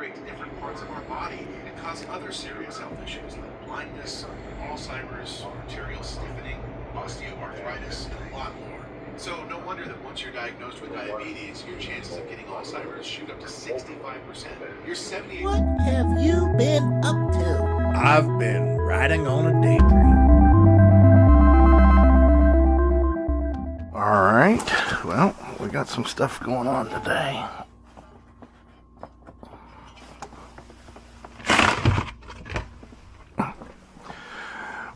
migrate to different parts of our body and cause other serious health issues like blindness, Alzheimer's, arterial stiffening, osteoarthritis, and a lot more. So no wonder that once you're diagnosed with diabetes, your chances of getting Alzheimer's shoot up to 65%. You're 78. What have you been up to? I've been riding on a daydream. All right, well, we got some stuff going on today.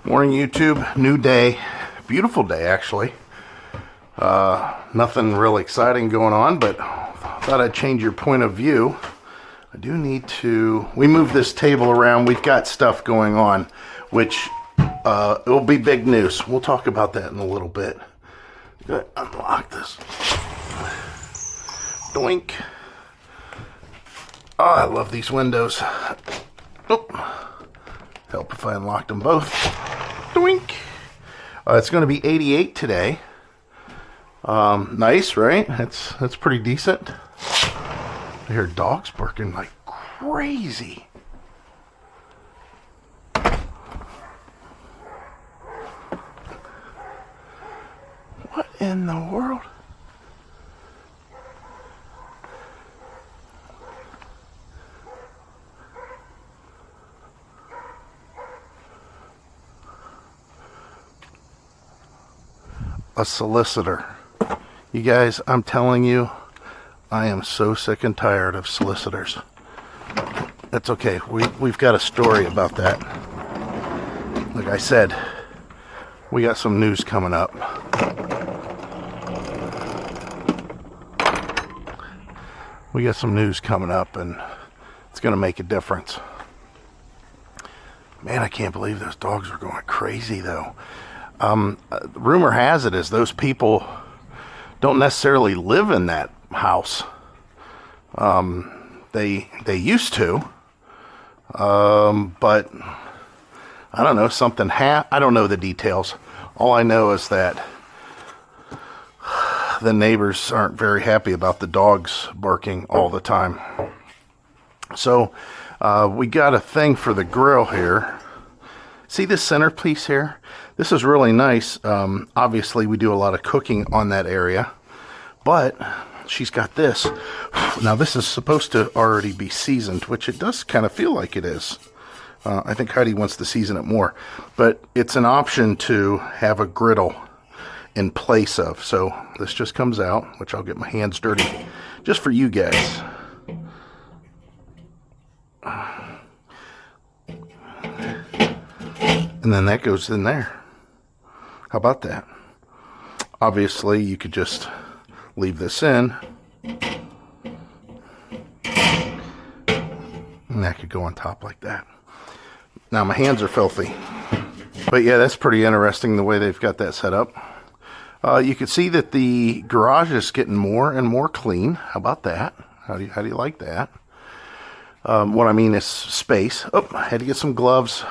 Morning, YouTube. New day. Beautiful day, actually. Nothing really exciting going on, but thought I'd change your point of view. I do need to... We moved this table around. We've got stuff going on, which it'll be big news. We'll talk about that in a little bit. Gotta unlock this. Doink. Oh, I love these windows. Oh. Help if I unlocked them both. Doink. It's going to be 88 today. Nice, right? That's pretty decent. I hear dogs barking like crazy. What in the world? A solicitor. You guys, I'm telling you, I am so sick and tired of solicitors. That's okay. We've got a story about that. Like I said, we got some news coming up. We got some news coming up, and it's going to make a difference. Man, I can't believe those dogs are going crazy, though. Rumor has it is those people don't necessarily live in that house. They used to, but I don't know, something I don't know the details. All I know is that the neighbors aren't very happy about the dogs barking all the time. So we got a thing for the grill here. See this centerpiece here? This is really nice. Obviously, we do a lot of cooking on that area, but she's got this. Now, this is supposed to already be seasoned, which it does kind of feel like it is. I think Heidi wants to season it more, but it's an option to have a griddle in place of. So this just comes out, which I'll get my hands dirty just for you guys. And then that goes in there. How about that? Obviously, you could just leave this in. And that could go on top like that. Now, my hands are filthy. But yeah, that's pretty interesting the way they've got that set up. You can see that the garage is getting more and more clean. How about that? How do you like that? What I mean is space. Oh, I had to get some gloves.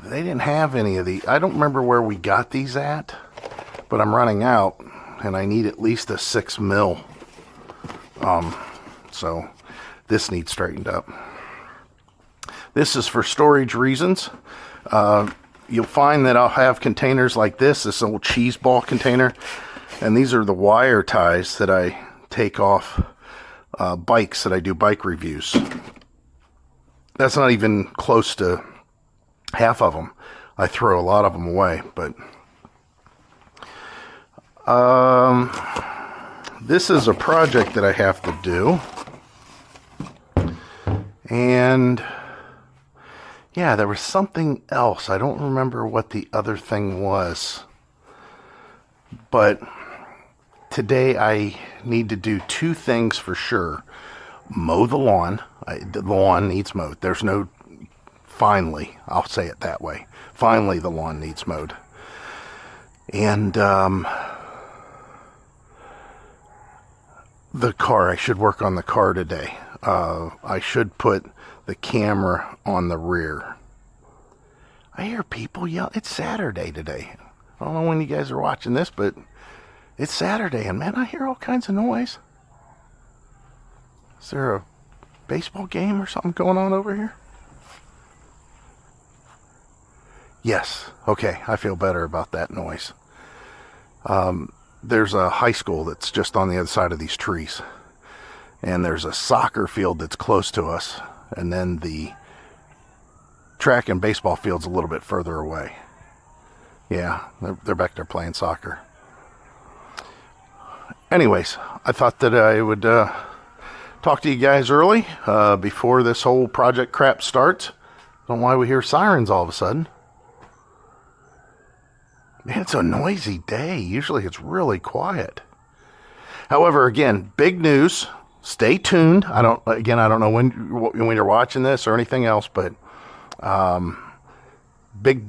They didn't have any of the... I don't remember where we got these at, but I'm running out, and I need at least a 6 mil. So this needs straightened up. This is for storage reasons. You'll find that I'll have containers like this old cheese ball container, and these are the wire ties that I take off bikes that I do bike reviews. That's not even close to half of them. I throw a lot of them away, but this is a project that I have to do, and yeah, there was something else. I don't remember what the other thing was, but today I need to do 2 things for sure. Mow the lawn. The lawn needs mowed. There's no... Finally, I'll say it that way. Finally, the lawn needs mowed. And the car, I should work on the car today. I should put the camera on the rear. I hear people yell. It's Saturday today. I don't know when you guys are watching this, but it's Saturday, and man, I hear all kinds of noise. Is there a baseball game or something going on over here? Yes. Okay, I feel better about that noise. There's a high school that's just on the other side of these trees. And there's a soccer field that's close to us. And then the track and baseball field's a little bit further away. Yeah, they're back there playing soccer. Anyways, I thought that I would talk to you guys early before this whole project crap starts. Don't know why we hear sirens all of a sudden. Man, it's a noisy day. Usually it's really quiet. However, again, big news. Stay tuned. I don't know when you're watching this or anything else, but big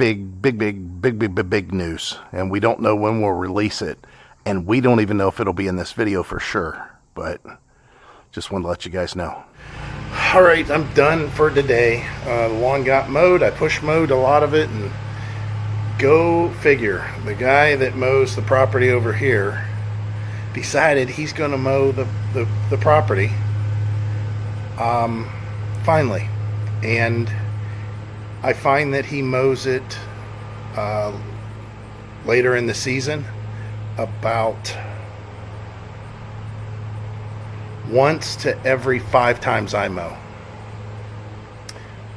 news. And we don't know when we'll release it. And we don't even know if it'll be in this video for sure. But just wanted to let you guys know. All right, I'm done for today. The lawn got mowed. I push mowed a lot of it, and go figure. The guy that mows the property over here decided he's going to mow the property finally. And I find that he mows it later in the season, about once to every 5 times I mow.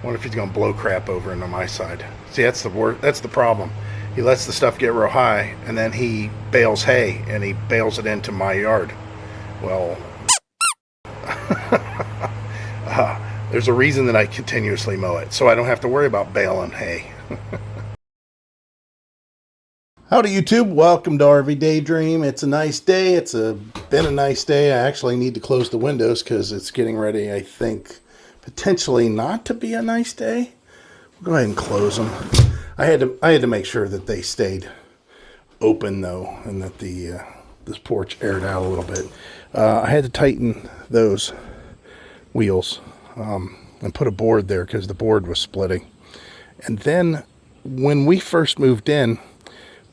Wonder if he's going to blow crap over into my side. See, that's the problem. He lets the stuff get real high, and then he bales hay, and he bales it into my yard. Well, there's a reason that I continuously mow it, so I don't have to worry about baling hay. Howdy YouTube, welcome to RVDaydream. It's a nice day. It's been a nice day. I actually need to close the windows because it's getting ready, I think, potentially not to be a nice day. We'll go ahead and close them. I had to make sure that they stayed open though, and that this porch aired out a little bit. I had to tighten those wheels and put a board there because the board was splitting. And then when we first moved in,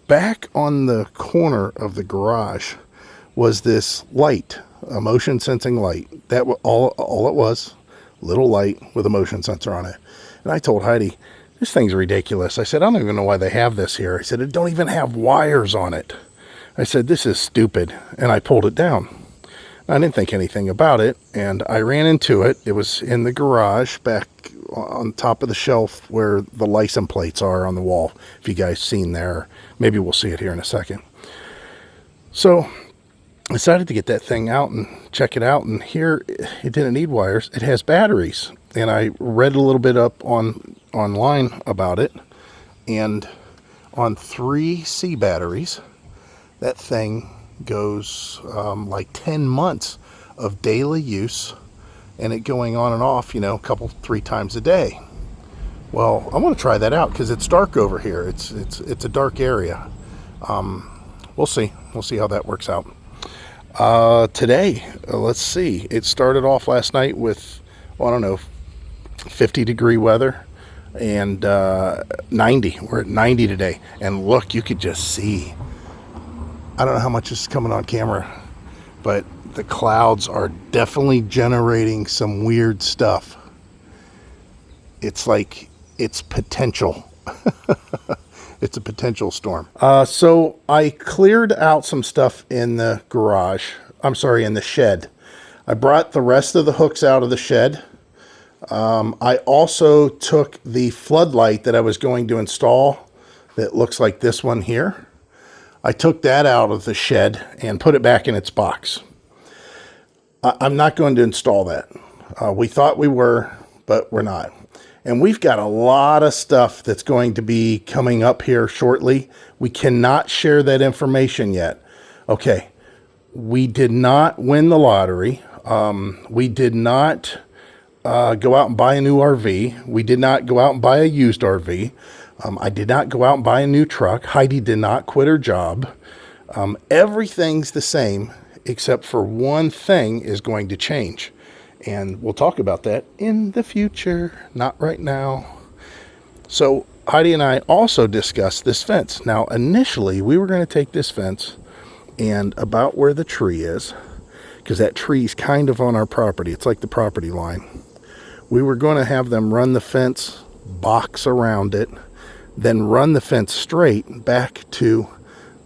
back on the corner of the garage was this light, a motion sensing light. That was all it was, little light with a motion sensor on it. And I told Heidi, this thing's ridiculous. I said, I don't even know why they have this here. I said, it don't even have wires on it. I said, this is stupid. And I pulled it down. I didn't think anything about it, and I ran into it. It was in the garage back on top of the shelf where the license plates are on the wall. If you guys seen there, maybe we'll see it here in a second. So I decided to get that thing out and check it out, and here it didn't need wires. It has batteries, and I read a little bit up online about it, and on 3C batteries, that thing goes like 10 months of daily use, and it going on and off, a couple, 3 times a day. Well, I want to try that out because it's dark over here. It's a dark area. We'll see how that works out. Today, let's see. It started off last night with, 50-degree weather and 90. We're at 90 today, and look, you could just see. I don't know how much is coming on camera, but the clouds are definitely generating some weird stuff. It's like it's potential. It's a potential storm. So I cleared out some stuff in the garage. I'm sorry, in the shed. I brought the rest of the hooks out of the shed. I also took the floodlight that I was going to install that looks like this one here. I took that out of the shed and put it back in its box. I'm not going to install that. We thought we were, but we're not. And we've got a lot of stuff that's going to be coming up here shortly. We cannot share that information yet. Okay, we did not win the lottery. We did not go out and buy a new RV. We did not go out and buy a used RV. I did not go out and buy a new truck. Heidi did not quit her job. Everything's the same, except for one thing is going to change. And we'll talk about that in the future, not right now. So Heidi and I also discussed this fence. Now, initially, we were going to take this fence and about where the tree is, because that tree's kind of on our property. It's like the property line. We were going to have them run the fence, box around it, then run the fence straight back to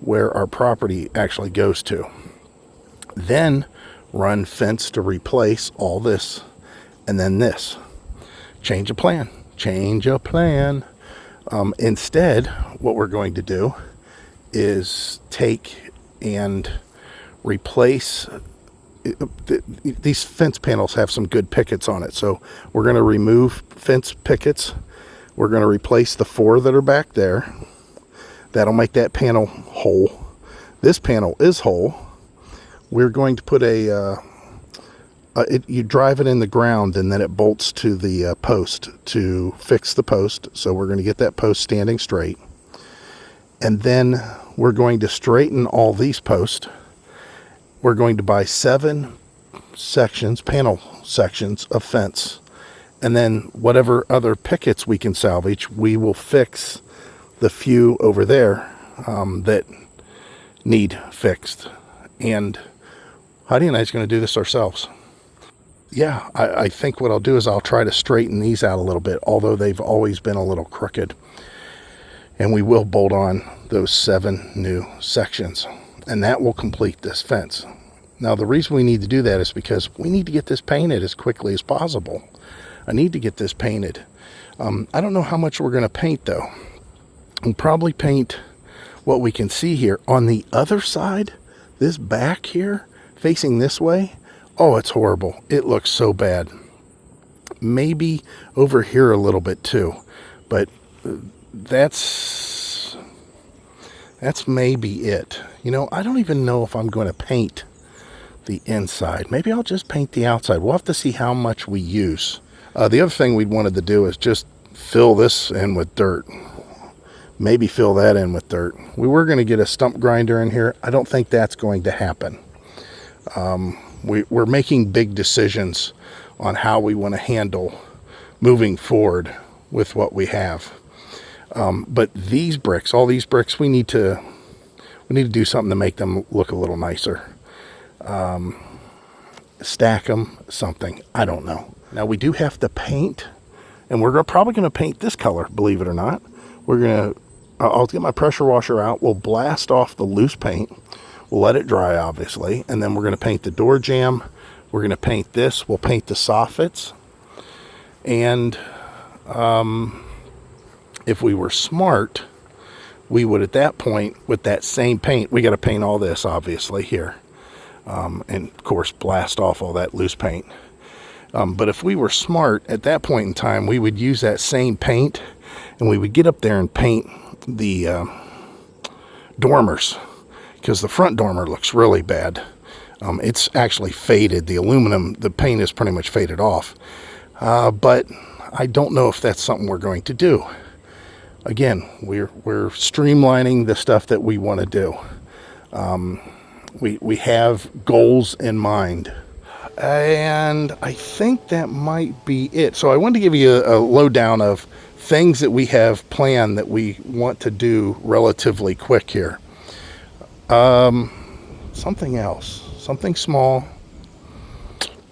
where our property actually goes to. Then run fence to replace all this, and then this. Change of plan. Change of plan. Instead, what we're going to do is take and replace. These fence panels have some good pickets on it, so we're going to remove fence pickets. We're going to replace the 4 that are back there. That'll make that panel whole. This panel is whole. We're going to put you drive it in the ground and then it bolts to the post to fix the post. So we're going to get that post standing straight. And then we're going to straighten all these posts. We're going to buy 7 sections, panel sections of fence. And then whatever other pickets we can salvage, we will fix the few over there that need fixed. And Heidi and I is going to do this ourselves. Yeah, I think what I'll do is I'll try to straighten these out a little bit, although they've always been a little crooked. And we will bolt on those 7 new sections. And that will complete this fence. Now, the reason we need to do that is because we need to get this painted as quickly as possible. I need to get this painted. I don't know how much we're going to paint, though. We'll probably paint what we can see here. On the other side, this back here, facing this way, oh, it's horrible. It looks so bad. Maybe over here a little bit, too. But that's maybe it. You know, I don't even know if I'm going to paint the inside. Maybe I'll just paint the outside. We'll have to see how much we use. The other thing we wanted to do is just fill this in with dirt. Maybe fill that in with dirt. We were going to get a stump grinder in here. I don't think that's going to happen. We're making big decisions on how we want to handle moving forward with what we have. But these bricks, all these bricks, we need to do something to make them look a little nicer. Stack them, something. I don't know. Now we do have to paint, and we're probably going to paint this color, believe it or not. I'll get my pressure washer out. We'll blast off the loose paint. We'll let it dry, obviously, and then we're going to paint the door jamb. We're going to paint this. We'll paint the soffits. And if we were smart, we would at that point, with that same paint, we got to paint all this, obviously, here. And, of course, blast off all that loose paint. But if we were smart, at that point in time, we would use that same paint, and we would get up there and paint the dormers, because the front dormer looks really bad. It's actually faded. The aluminum, the paint is pretty much faded off. But I don't know if that's something we're going to do. Again, we're streamlining the stuff that we want to do. We have goals in mind. And I think that might be it. So I wanted to give you a lowdown of things that we have planned that we want to do relatively quick here. Something else, something small.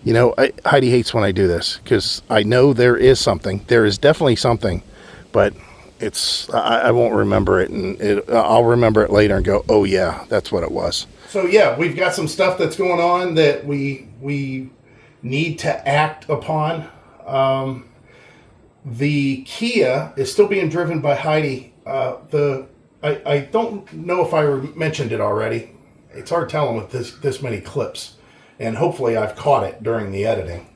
You know, Heidi hates when I do this because I know there is something. There is definitely something, but I won't remember it, and I'll remember it later and go, oh yeah, that's what it was. So yeah, we've got some stuff that's going on that we need to act upon. The Kia is still being driven by Heidi. I don't know if I mentioned it already. It's hard telling with this many clips, and hopefully I've caught it during the editing.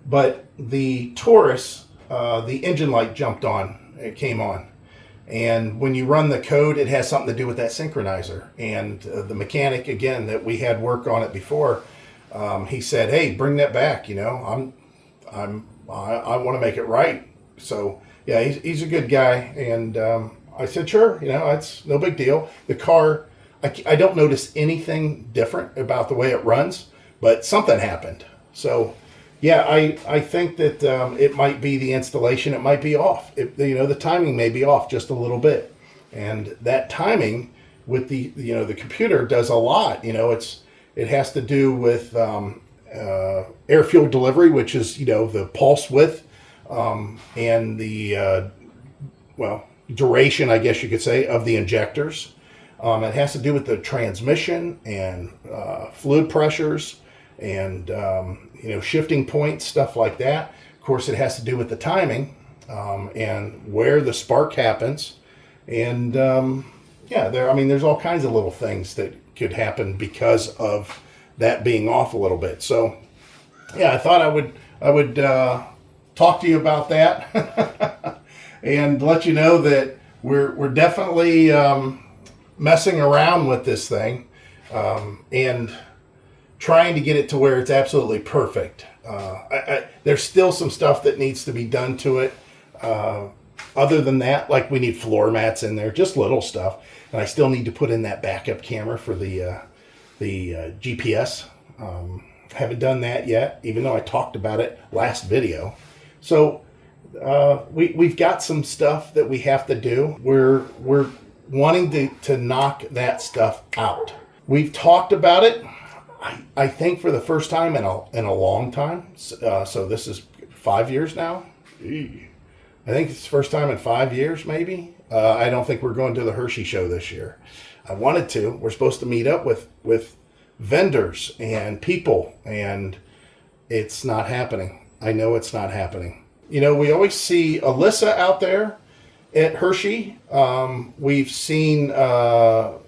But the Taurus, the engine light jumped on. It came on. And when you run the code, it has something to do with that synchronizer. And the mechanic, again, that we had work on it before, he said, "Hey, bring that back. You know, I want to make it right." So yeah, he's a good guy. And I said, "Sure. You know, it's no big deal." The car, I don't notice anything different about the way it runs, but something happened. So yeah, I think that it might be the installation. It might be off. The timing may be off just a little bit, and that timing with the computer does a lot. You know, it's It has to do with air fuel delivery, which is, the pulse width and the, duration, I guess you could say, of the injectors. It has to do with the transmission and fluid pressures and, shifting points, stuff like that. Of course, it has to do with the timing and where the spark happens. And, there's all kinds of little things that could happen because of that being off a little bit. So, I thought I would talk to you about that and let you know that we're definitely messing around with this thing and trying to get it to where it's absolutely perfect. There's still some stuff that needs to be done to it. Other than that, like we need floor mats in there, just little stuff. And I still need to put in that backup camera for the GPS. Haven't done that yet, even though I talked about it last video. So we've got some stuff that we have to do. We're wanting to knock that stuff out. We've talked about it, I think, for the first time in a long time. So this is 5 years now. I think it's the first time in 5 years, maybe. I don't think we're going to the Hershey show this year. I wanted to. We're supposed to meet up with vendors and people, and it's not happening. I know it's not happening. We always see Alyssa out there at Hershey. We've seen, oh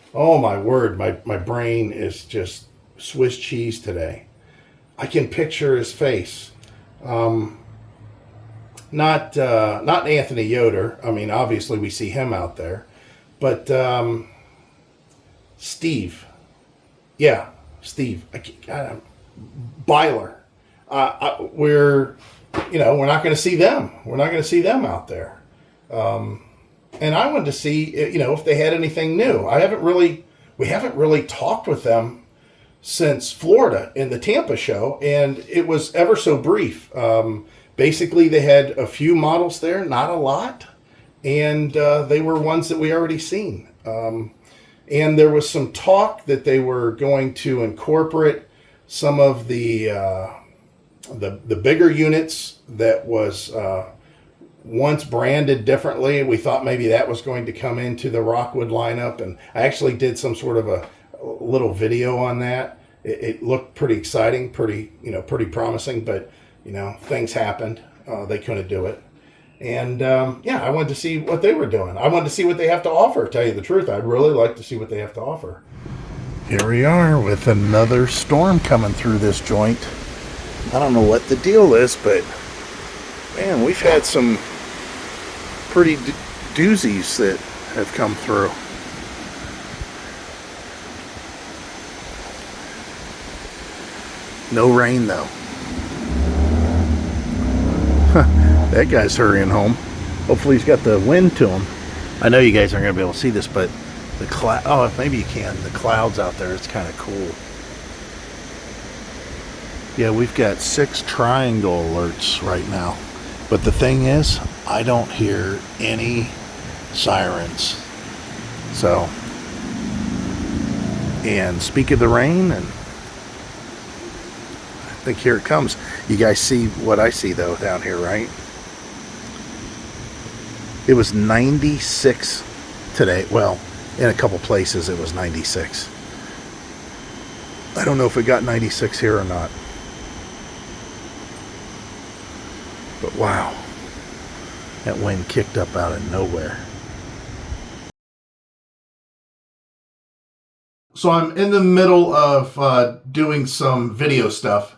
my word, my brain is just Swiss cheese today. I can picture his face. Not Anthony Yoder. I mean, obviously we see him out there, but Steve. Yeah, Steve. Byler. We're not going to see them. We're not going to see them out there. And I wanted to see, if they had anything new. We haven't really talked with them since Florida in the Tampa show, and it was ever so brief. Basically, they had a few models there, not a lot, and they were ones that we already seen. And there was some talk that they were going to incorporate some of the bigger units that was once branded differently. We thought maybe that was going to come into the Rockwood lineup, and I actually did some sort of a little video on that. It looked pretty exciting, pretty promising, but things happened. They couldn't do it. And I wanted to see what they were doing. I wanted to see what they have to offer, tell you the truth. I'd really like to see what they have to offer. Here we are with another storm coming through this joint. I don't know what the deal is, but man, we've had some pretty doozies that have come through. No rain though. That guy's hurrying home. Hopefully he's got the wind to him. I know you guys aren't going to be able to see this, but the cloud, oh, maybe you can. The clouds out there, it's kind of cool. Yeah, we've got 6 triangle alerts right now. But the thing is, I don't hear any sirens. So, and speak of the rain, and I think here it comes. You guys see what I see though down here, right? It was 96 today. Well, in a couple places it was 96. I don't know if it got 96 here or not. But wow, that wind kicked up out of nowhere. So I'm in the middle of doing some video stuff,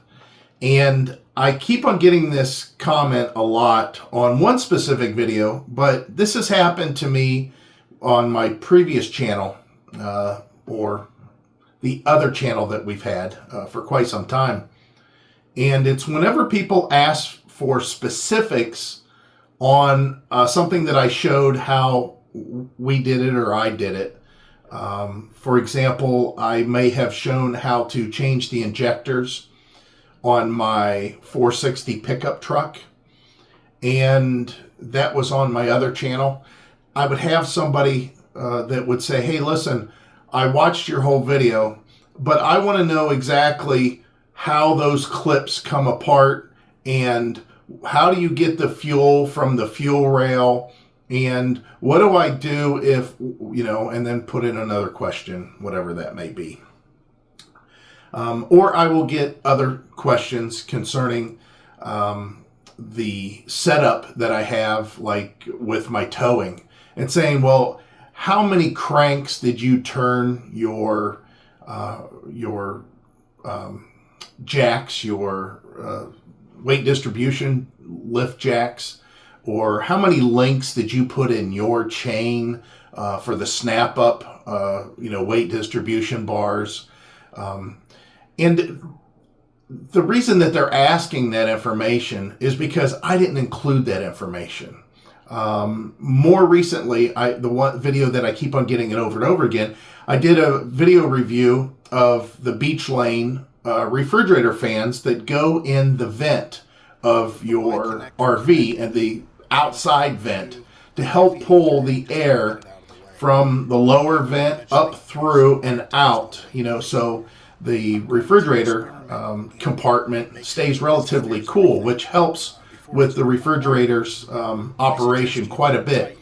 and I keep on getting this comment a lot on one specific video, but this has happened to me on my previous channel, or the other channel that we've had for quite some time. And it's whenever people ask for specifics on something that I showed how we did it or I did it. For example, I may have shown how to change the injectors on my 460 pickup truck, and that was on my other channel. I would have somebody that would say, hey, listen, I watched your whole video, but I want to know exactly how those clips come apart and how do you get the fuel from the fuel rail, and what do I do if, and then put in another question, whatever that may be. Or I will get other questions concerning the setup that I have, like with my towing, and saying, well, how many cranks did you turn your jacks, your weight distribution lift jacks, or how many links did you put in your chain for the snap up, weight distribution bars? And the reason that they're asking that information is because I didn't include that information. More recently, the one video that I keep on getting it over and over again, I did a video review of the Beach Lane refrigerator fans that go in the vent of your RV and the outside vent to help pull the air from the lower vent up through and out, so the refrigerator compartment stays relatively cool, which helps with the refrigerator's operation quite a bit.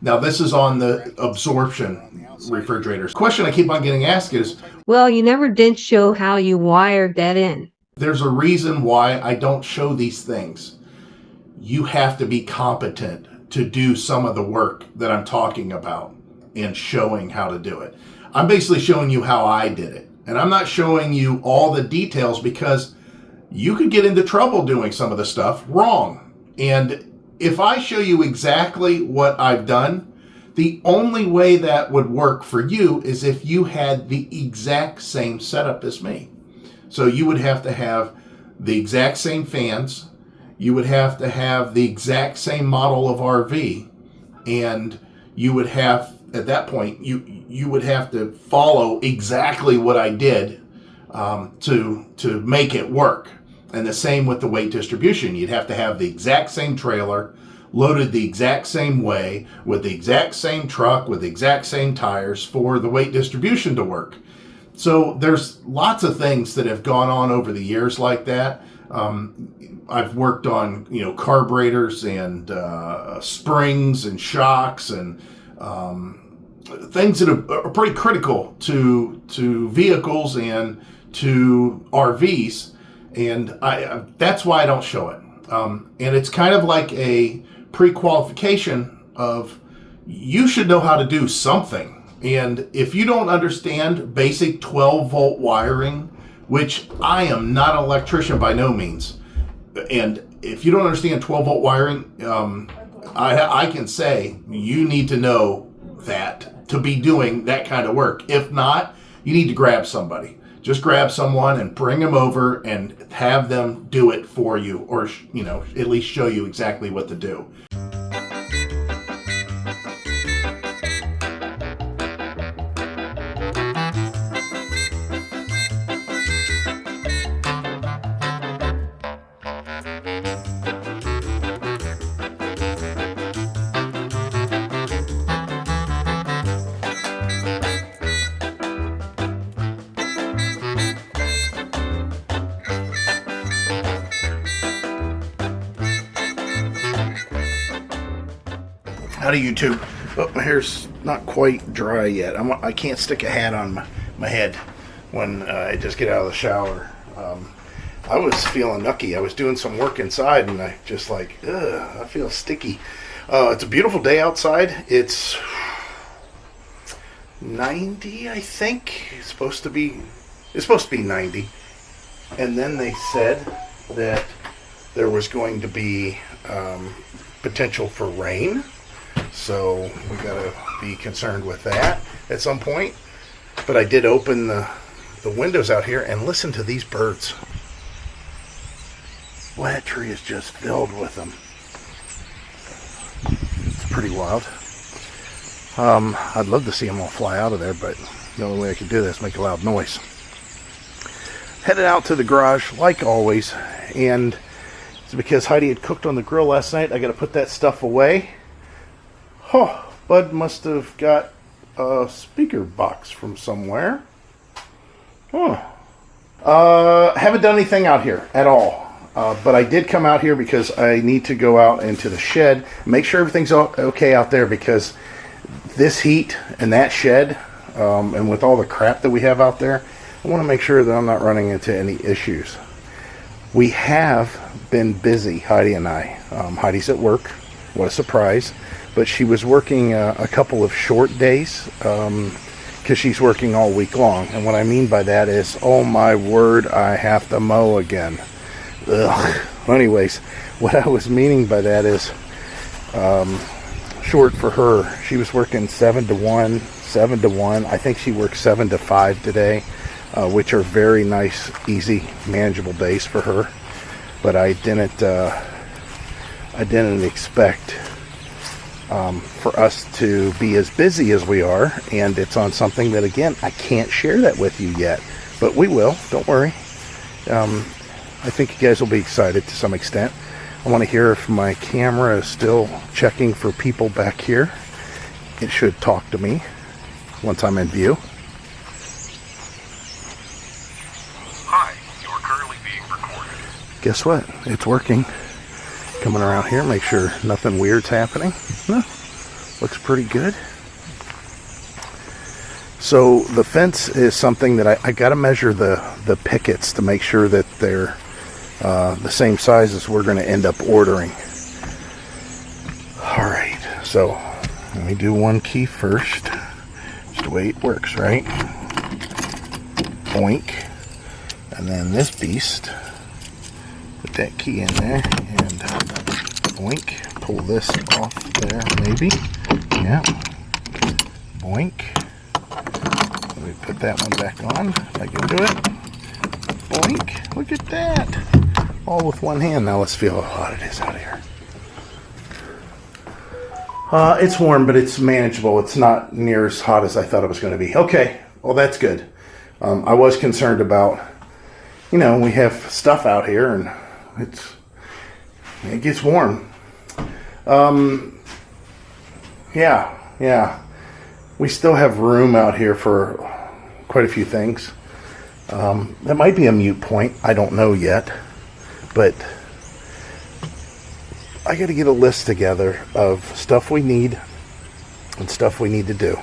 Now, this is on the absorption refrigerators. The question I keep on getting asked is, well, you never did show how you wired that in. There's a reason why I don't show these things. You have to be competent to do some of the work that I'm talking about and showing how to do it. I'm basically showing you how I did it. And I'm not showing you all the details because you could get into trouble doing some of the stuff wrong. And if I show you exactly what I've done, the only way that would work for you is if you had the exact same setup as me. So you would have to have the exact same fans. You would have to have the exact same model of RV. And you would have, at that point, you would have to follow exactly what I did to make it work. And the same with the weight distribution. You'd have to have the exact same trailer, loaded the exact same way, with the exact same truck, with the exact same tires for the weight distribution to work. So there's lots of things that have gone on over the years like that. I've worked on, carburetors and springs and shocks and things that are pretty critical to vehicles and to RVs. And that's why I don't show it. And it's kind of like a pre-qualification of, you should know how to do something. And if you don't understand basic 12-volt wiring, which I am not an electrician by no means, and if you don't understand 12-volt wiring, I can say you need to know that to be doing that kind of work. If not, you need to grab somebody. Just grab someone and bring them over and have them do it for you, or, at least show you exactly what to do. Howdy YouTube. Oh, my hair's not quite dry yet. I can't stick a hat on my head when I just get out of the shower. I was feeling nucky. I was doing some work inside and I just I feel sticky. It's a beautiful day outside. It's 90, I think. It's supposed to be 90. And then they said that there was going to be potential for rain. So we gotta be concerned with that at some point. But I did open the windows out here and listen to these birds. Well, that tree is just filled with them. It's pretty wild. I'd love to see them all fly out of there, but the only way I could do that is make a loud noise. Headed out to the garage like always, and it's because Heidi had cooked on the grill last night. I got to put that stuff away. Oh, Bud must have got a speaker box from somewhere. Huh. Haven't done anything out here at all. But I did come out here because I need to go out into the shed, make sure everything's okay out there, because this heat and that shed, and with all the crap that we have out there, I want to make sure that I'm not running into any issues. We have been busy, Heidi and I. Heidi's at work. What a surprise. But she was working a couple of short days because she's working all week long. And what I mean by that is, oh my word, I have to mow again. Ugh. Anyways, what I was meaning by that is short for her. She was working 7 to 1. I think she worked 7 to 5 today, which are very nice, easy, manageable days for her. But I didn't expect for us to be as busy as we are, and it's on something that, again, I can't share that with you yet, but we will. Don't worry. I think you guys will be excited to some extent. I want to hear if my camera is still checking for people back here. It should talk to me once I'm in view. Hi, you are currently being recorded. Guess what? It's working. Coming around here, make sure nothing weird's happening. No, looks pretty good. So the fence is something that I got to measure the pickets to make sure that they're the same size as we're going to end up ordering. All right, so let me do one key first. Just the way it works, right? Boink. And then this beast, put that key in there and boink. Pull this off there, maybe. Yeah. Boink. Let me put that one back on if I can do it. Boink. Look at that. All with one hand. Now let's feel how hot it is out here. It's warm, but it's manageable. It's not near as hot as I thought it was going to be. Okay. Well, that's good. I was concerned about, we have stuff out here and it gets warm. Yeah. We still have room out here for quite a few things. That might be a moot point. I don't know yet. But I got to get a list together of stuff we need and stuff we need to do.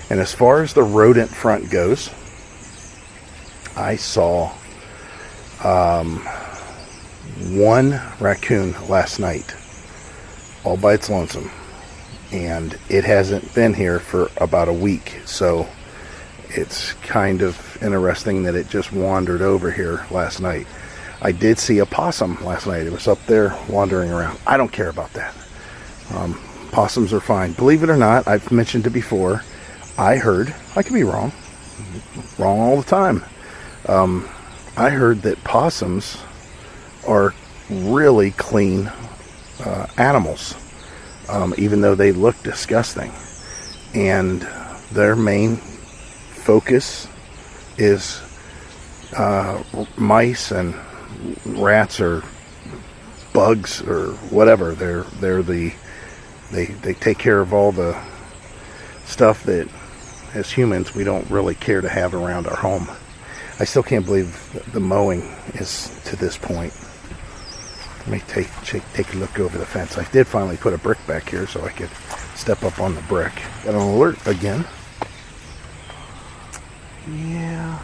And as far as the rodent front goes, I saw one raccoon last night, all by its lonesome. And it hasn't been here for about a week. So it's kind of interesting that it just wandered over here last night. I did see a possum last night. It was up there wandering around. I don't care about that. Possums are fine. Believe it or not, I've mentioned it before. I heard, I could be wrong all the time. I heard that possums are really clean animals, even though they look disgusting. And their main focus is mice and rats or bugs or whatever. They take care of all the stuff that as humans we don't really care to have around our home. I still can't believe the mowing is to this point. Let me take a look over the fence. I did finally put a brick back here so I could step up on the brick. Got an alert again. Yeah.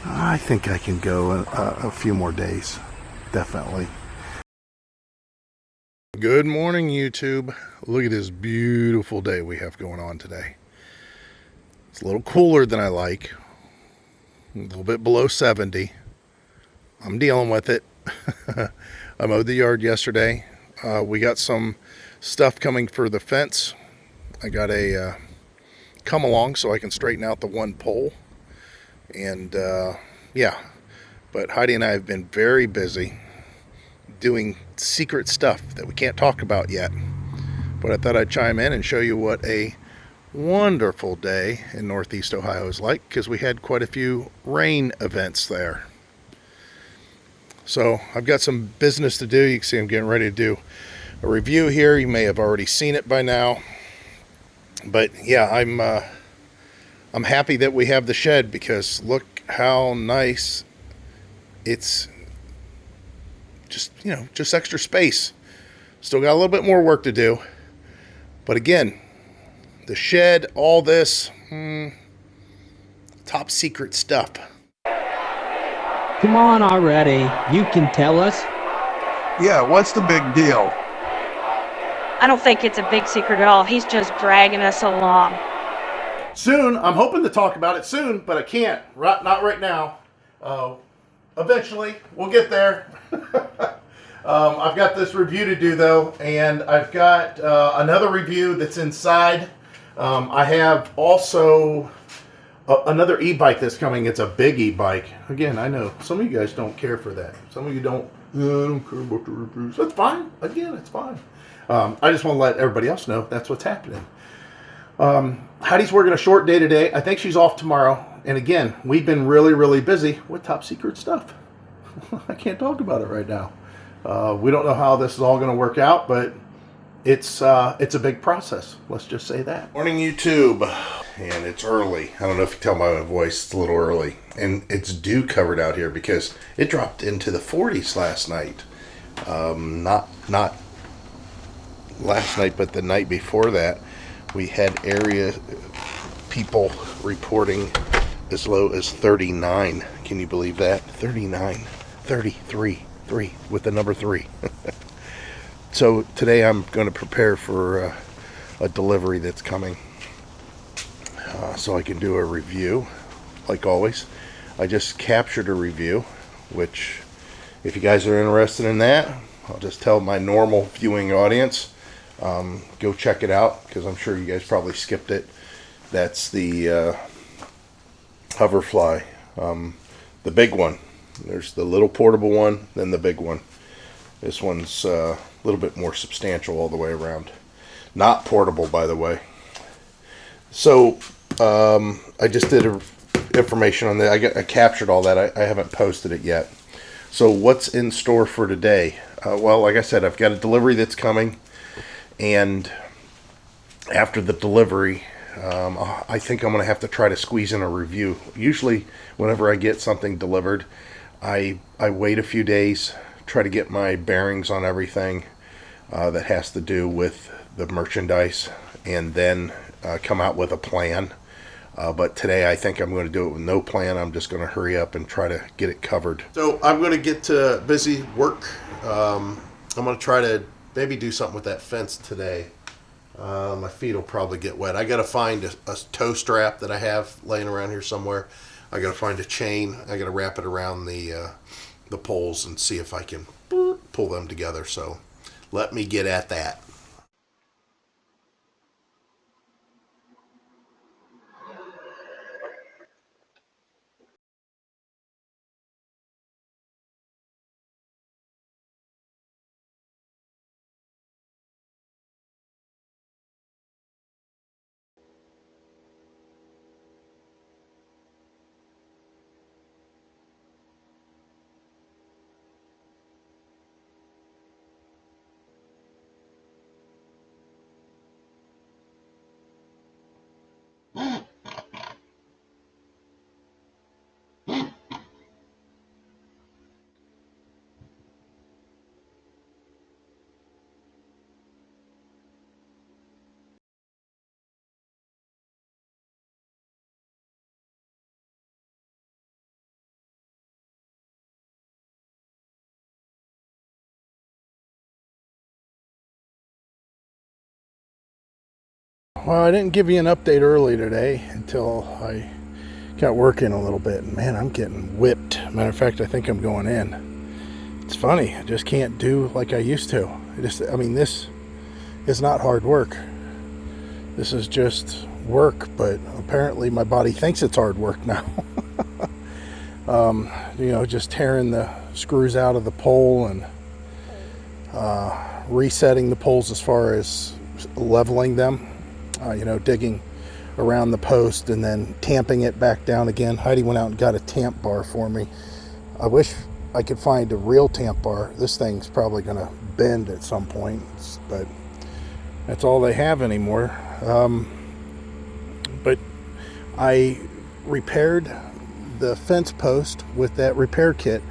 I think I can go a few more days. Definitely. Good morning, YouTube. Look at this beautiful day we have going on today. It's a little cooler than I like. A little bit below 70. I'm dealing with it. I mowed the yard yesterday. We got some stuff coming for the fence. I got a come along so I can straighten out the one pole. And yeah, but Heidi and I have been very busy doing secret stuff that we can't talk about yet. But I thought I'd chime in and show you what a wonderful day in Northeast Ohio is like, because we had quite a few rain events there. So I've got some business to do. You can see I'm getting ready to do a review here. You may have already seen it by now. But yeah, I'm happy that we have the shed, because look how nice it's just, you know, just extra space. Still got a little bit more work to do. But again, the shed, all this, top secret stuff. Come on already. You can tell us. Yeah, what's the big deal? I don't think it's a big secret at all. He's just dragging us along. Soon, I'm hoping to talk about it soon, but I can't. Not right now. Eventually, we'll get there. I've got this review to do, though, and I've got another review that's inside. I have also another e-bike that's coming. It's a big e-bike. Again, I know some of you guys don't care for that. Some of you don't. I don't care about the reviews. That's fine. Again, it's fine. I just want to let everybody else know that's what's happening. Heidi's working a short day today. I think she's off tomorrow. And again, we've been really, really busy with top secret stuff. I can't talk about it right now. We don't know how this is all going to work out, but it's a big process. Let's just say that. Morning, YouTube. And it's early. I don't know if you can tell by my voice, it's a little early. And it's dew covered out here because it dropped into the 40s last night. Not last night, but the night before that, we had area people reporting as low as 39. Can you believe that? 39, 33, 3 with the number 3. So today I'm going to prepare for a delivery that's coming, so I can do a review. Like always, I just captured a review, which if you guys are interested in that, I'll just tell my normal viewing audience, go check it out, because I'm sure you guys probably skipped it. That's the Hoverfly, the big one. There's the little portable one, then the big one. This one's a little bit more substantial all the way around. Not portable, by the way. So I just did information on that. I captured all that. I haven't posted it yet. So what's in store for today? Well, like I said, I've got a delivery that's coming. And after the delivery, I think I'm going to have to try to squeeze in a review. Usually, whenever I get something delivered, I wait a few days, try to get my bearings on everything that has to do with the merchandise, and then come out with a plan. But today, I think I'm going to do it with no plan. I'm just going to hurry up and try to get it covered. So I'm going to get to busy work. I'm going to try to maybe do something with that fence today. My feet will probably get wet. I got to find a tow strap that I have laying around here somewhere. I got to find a chain. I got to wrap it around the poles and see if I can pull them together. So let me get at that. Well, I didn't give you an update early today until I got working a little bit. And man, I'm getting whipped. Matter of fact, I think I'm going in. It's funny. I just can't do like I used to. I mean, this is not hard work. This is just work, but apparently my body thinks it's hard work now. Just tearing the screws out of the pole and resetting the poles as far as leveling them. Digging around the post and then tamping it back down again. Heidi went out and got a tamp bar for me. I wish I could find a real tamp bar. This thing's probably going to bend at some point, but that's all they have anymore. But I repaired the fence post with that repair kit.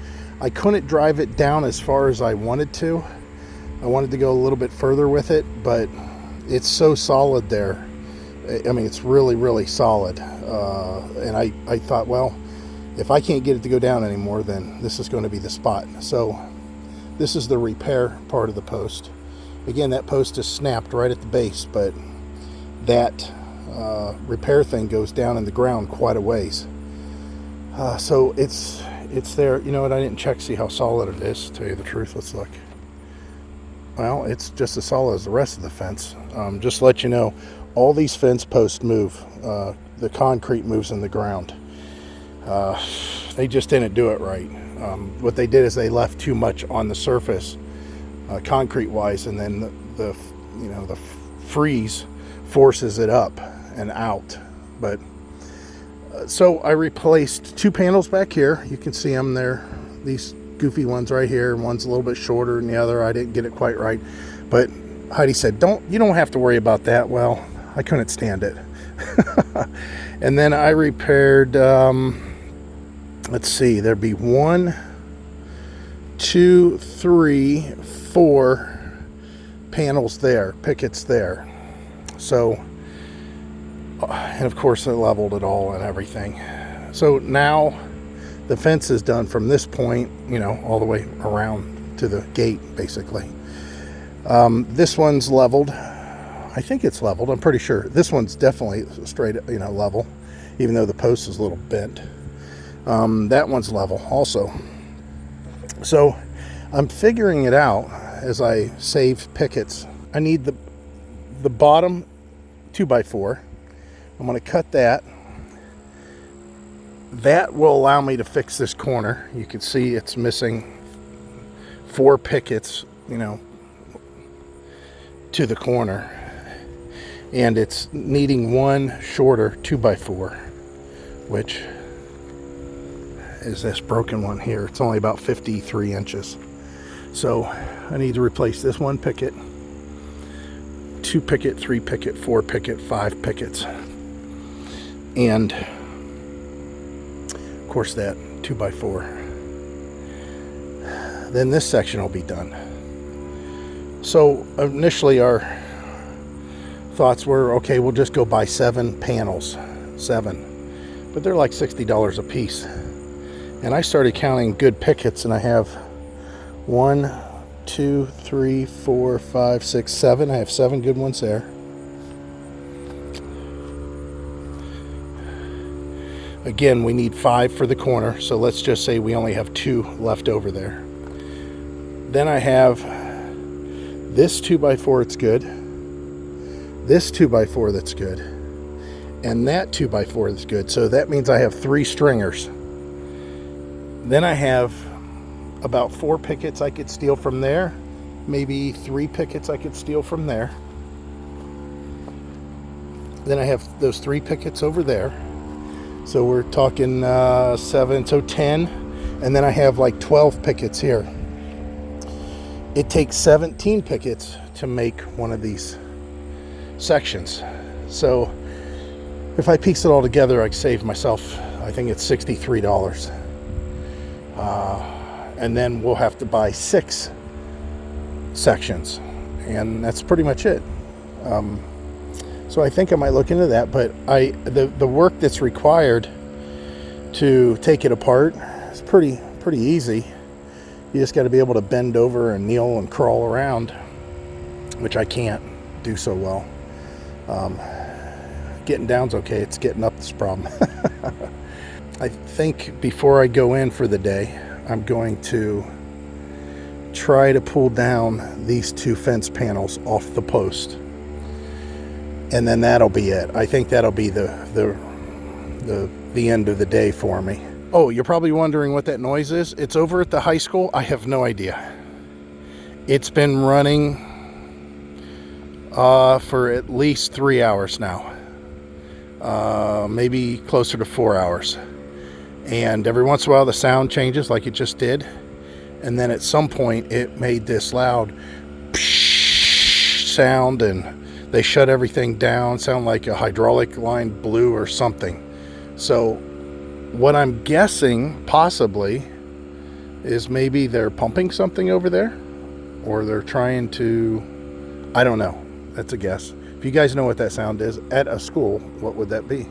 I couldn't drive it down as far as I wanted to. I wanted to go a little bit further with it, but it's so solid there. I mean, it's really, really solid. And I thought, well, if I can't get it to go down anymore, then this is going to be the spot. So this is the repair part of the post. Again, that post is snapped right at the base, but that repair thing goes down in the ground quite a ways. So it's there. You know what? I didn't check to see how solid it is, to tell you the truth. Let's look. Well, it's just as solid as the rest of the fence. Just to let you know, all these fence posts move. The concrete moves in the ground. They just didn't do it right. What they did is they left too much on the surface, concrete-wise, and then the freeze forces it up and out. But so I replaced 2 panels back here. You can see them there. These goofy ones right here. One's a little bit shorter than the other. I didn't get it quite right, but Heidi said, you don't have to worry about that. Well, I couldn't stand it. And then I repaired, let's see, there'd be 1, 2, 3, 4 panels there, pickets there. So, and of course I leveled it all and everything. So now the fence is done from this point, all the way around to the gate, basically. This one's leveled. I think it's leveled. I'm pretty sure. This one's definitely straight, level, even though the post is a little bent. That one's level also. So I'm figuring it out as I save pickets. I need the bottom 2x4. I'm going to cut that. That will allow me to fix this corner. You can see it's missing 4 pickets, to the corner. And it's needing 1 shorter 2x4, which is this broken one here. It's only about 53 inches. So I need to replace this 1 picket, 2 picket, 3 picket, 4 picket, 5 pickets. And of course that 2x4. Then this section will be done. So initially our thoughts were, okay, we'll just go buy 7 panels, 7, but they're like $60 a piece. And I started counting good pickets, and I have 1, 2, 3, 4, 5, 6, 7. I have 7 good ones there. Again, we need 5 for the corner, so let's just say we only have 2 left over there. Then I have this 2x4, it's good. This 2x4, that's good. And that 2x4 that's good. So that means I have 3 stringers. Then I have about 4 pickets I could steal from there. Maybe 3 pickets I could steal from there. Then I have those 3 pickets over there. So we're talking 7, so 10. And then I have like 12 pickets here. It takes 17 pickets to make one of these sections. So if I piece it all together, I save myself, I think it's $63. And then we'll have to buy 6 sections, and that's pretty much it. So I think I might look into that, but the work that's required to take it apart is pretty easy. You just got to be able to bend over and kneel and crawl around, which I can't do so well. Getting down's okay. It's getting up this problem. I think before I go in for the day, I'm going to try to pull down these 2 fence panels off the post, and then that'll be it. I think that'll be the end of the day for me. Oh, you're probably wondering what that noise is. It's over at the high school. I have no idea. It's been running for at least 3 hours now, maybe closer to 4 hours. And every once in a while the sound changes like it just did, And then at some point it made this loud sound, and they shut everything down. Sound like a hydraulic line blew or something. So what I'm guessing possibly is maybe they're pumping something over there, or they're trying to, I don't know. That's a guess. If you guys know what that sound is at a school, what would that be?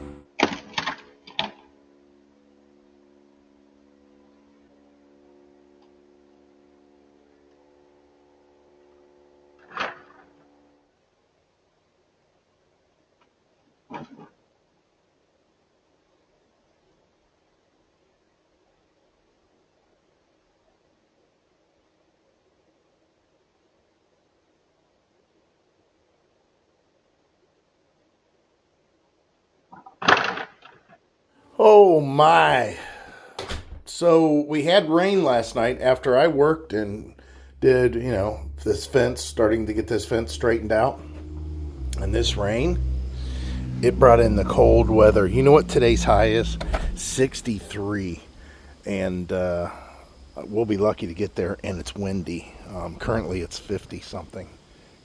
Oh my. So we had rain last night after I worked and did, this fence, starting to get this fence straightened out. And this rain, it brought in the cold weather. You know what today's high is? 63. And we'll be lucky to get there, and it's windy. Currently it's 50 something.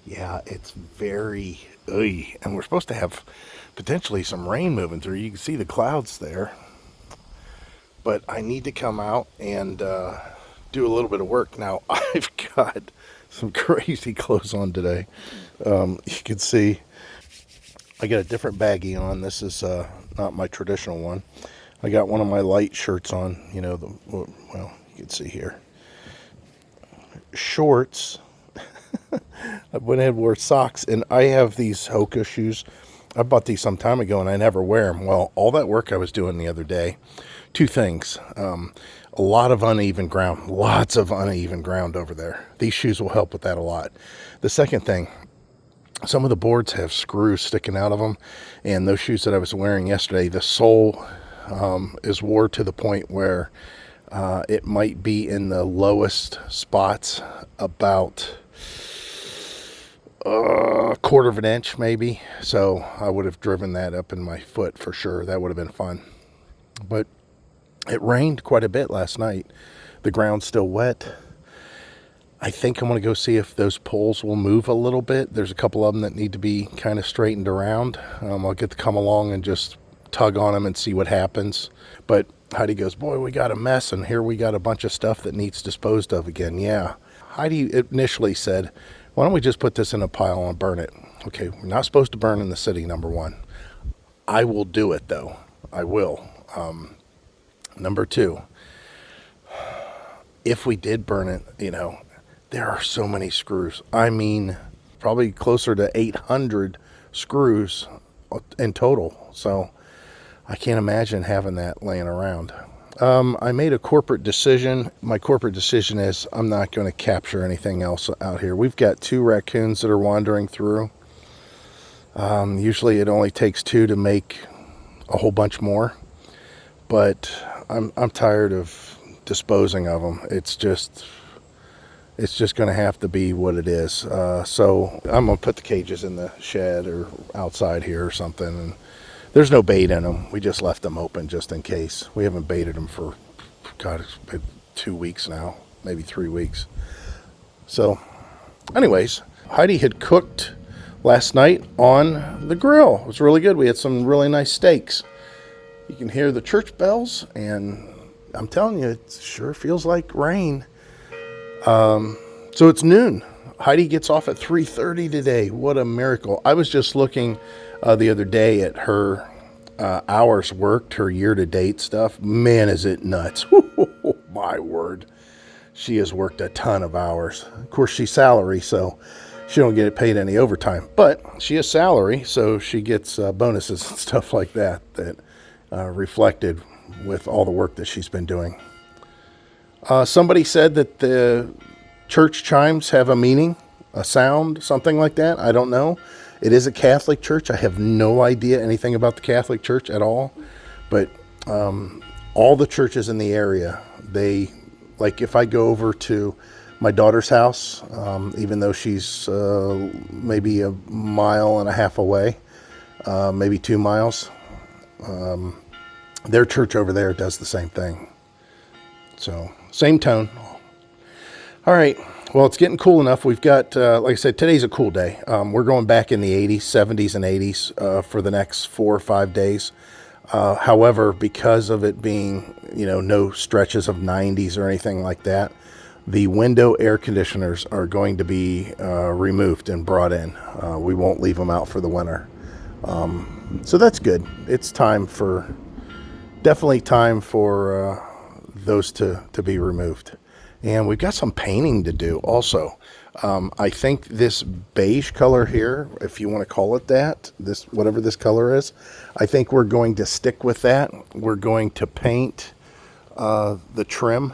Yeah, it's very, and we're supposed to have potentially some rain moving through. You can see the clouds there. But I need to come out and do a little bit of work. Now, I've got some crazy clothes on today. You can see I got a different baggie on. This is not my traditional one. I got one of my light shirts on, well, you can see here. Shorts. I went ahead and wore socks, and I have these Hoka shoes. I bought these some time ago, and I never wear them. Well, all that work I was doing the other day, two things. A lot of uneven ground, lots of uneven ground over there. These shoes will help with that a lot. The second thing, some of the boards have screws sticking out of them, and those shoes that I was wearing yesterday, the sole is wore to the point where it might be in the lowest spots about a quarter of an inch maybe. So I would have driven that up in my foot for sure. That would have been fun. But it rained quite a bit last night. The ground's still wet. I think I'm going to go see if those poles will move a little bit. There's a couple of them that need to be kind of straightened around. I'll get to come along and just tug on them and see what happens. But Heidi goes, boy, we got a mess, and here we got a bunch of stuff that needs disposed of again. Yeah. Heidi initially said, why don't we just put this in a pile and burn it? Okay, we're not supposed to burn in the city, number one. I will do it, though. I will. Number two, if we did burn it, there are so many screws. I mean, probably closer to 800 screws in total. So I can't imagine having that laying around. I made a corporate decision. My corporate decision is I'm not going to capture anything else out here. We've got 2 raccoons that are wandering through. Usually it only takes 2 to make a whole bunch more. But I'm tired of disposing of them. It's just going to have to be what it is. So I'm going to put the cages in the shed or outside here or something. And there's no bait in them. We just left them open just in case. We haven't baited them for, God, it's been 2 weeks now, maybe 3 weeks. So anyways, Heidi had cooked last night on the grill. It was really good. We had some really nice steaks. You can hear the church bells, and I'm telling you, it sure feels like rain. So it's noon. Heidi gets off at 3:30 today. What a miracle. I was just looking the other day at her hours worked, her year-to-date stuff. Man, is it nuts. My word. She has worked a ton of hours. Of course, she's salary, so she don't get paid any overtime. But she is salary, so she gets bonuses and stuff like that reflected with all the work that she's been doing. Somebody said that the church chimes have a meaning, a sound, something like that. I don't know. It is a Catholic church. I have no idea anything about the Catholic Church at all. But all the churches in the area, like if I go over to my daughter's house, even though she's maybe a mile and a half away, maybe 2 miles, their church over there does the same thing. So same tone. All right. Well, it's getting cool enough. We've got, like I said, today's a cool day. We're going back in the 80s, 70s, and 80s for the next 4 or 5 days. However, because of it being, no stretches of 90s or anything like that, the window air conditioners are going to be removed and brought in. We won't leave them out for the winter. So that's good. It's definitely time for those to be removed. And we've got some painting to do also. I think this beige color here, if you want to call it that, whatever this color is, I think we're going to stick with that. We're going to paint the trim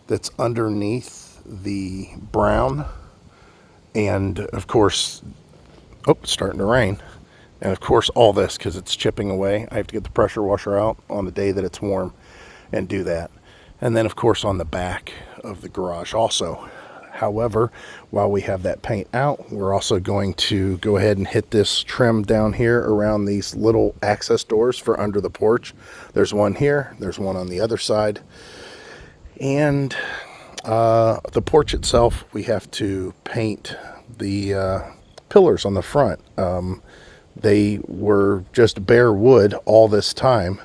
that's underneath the brown. And of course, it's starting to rain. And of course, all this, because it's chipping away. I have to get the pressure washer out on the day that it's warm and do that. And then, of course, on the back of the garage also. However, while we have that paint out, we're also going to go ahead and hit this trim down here around these little access doors for under the porch. There's one here. There's one on the other side. And the porch itself, we have to paint the pillars on the front. They were just bare wood all this time.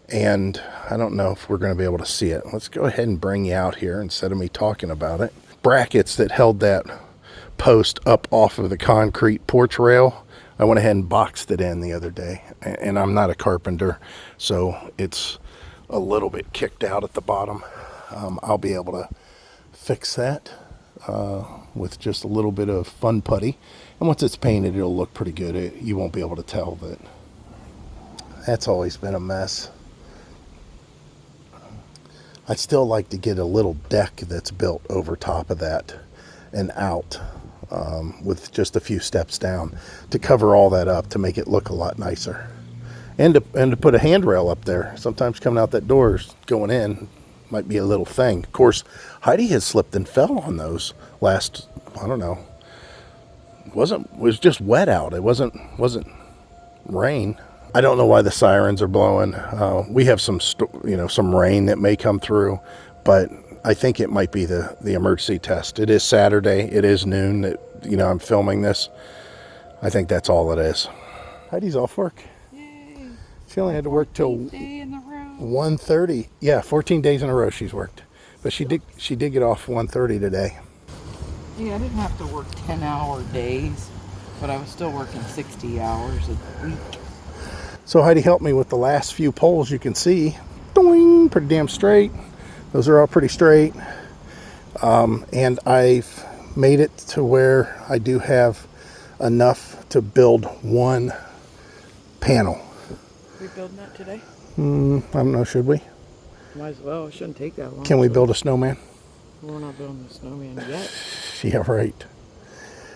And I don't know if we're going to be able to see it. Let's go ahead and bring you out here instead of me talking about it. Brackets that held that post up off of the concrete porch rail, I went ahead and boxed it in the other day. And I'm not a carpenter, so it's a little bit kicked out at the bottom. I'll be able to fix that with just a little bit of fun putty. And once it's painted, it'll look pretty good. You won't be able to tell that. That's always been a mess. I'd still like to get a little deck that's built over top of that and out with just a few steps down to cover all that up to make it look a lot nicer. And to put a handrail up there. Sometimes coming out that door, going in, might be a little thing. Of course, Heidi has slipped and fell on those last, I don't know. It was just wet out. It wasn't rain. I don't know why the sirens are blowing. We have some rain that may come through, but I think it might be the emergency test. It is Saturday. It is noon that, I'm filming this. I think that's all it is. Heidi's off work. Yay. She only had to work till 1:30. Yeah, 14 days in a row she's worked. But she did get off 1:30 today. Yeah, I didn't have to work 10-hour days, but I was still working 60 hours a week. So Heidi helped me with the last few poles. You can see, doing, pretty damn straight. Those are all pretty straight. And I've made it to where I do have enough to build one panel. We building that today? I don't know, should we? Might as well. It shouldn't take that long. Can we build a snowman? We're not building a snowman yet. Yeah, right.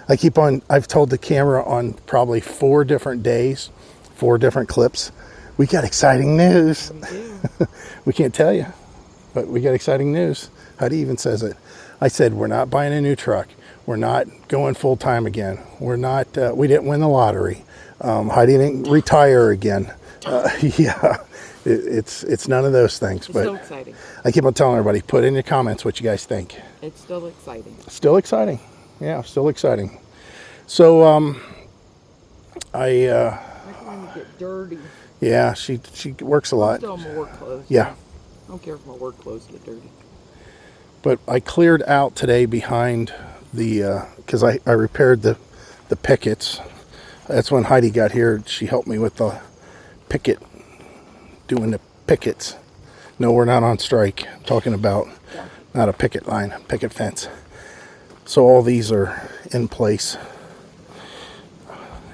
I've told the camera on probably 4 different days, 4 different clips. We got exciting news. We do. We can't tell you, but we got exciting news. Heidi even says it. I said, we're not buying a new truck. We're not going full time again. We're not, we didn't win the lottery. Heidi didn't retire again. Yeah, it's none of those things. It's but still exciting. I keep on telling everybody, put in your comments what you guys think. It's still exciting. Still exciting. Yeah, still exciting. So, I want to get dirty. Yeah, she works a lot. Still my work clothes. Yeah. I don't care if my work clothes get dirty. But I cleared out today behind the, because I repaired the pickets. That's when Heidi got here. She helped me with the picket, doing the pickets. No, we're not on strike. I'm talking about not a picket line, a picket fence. So all these are in place.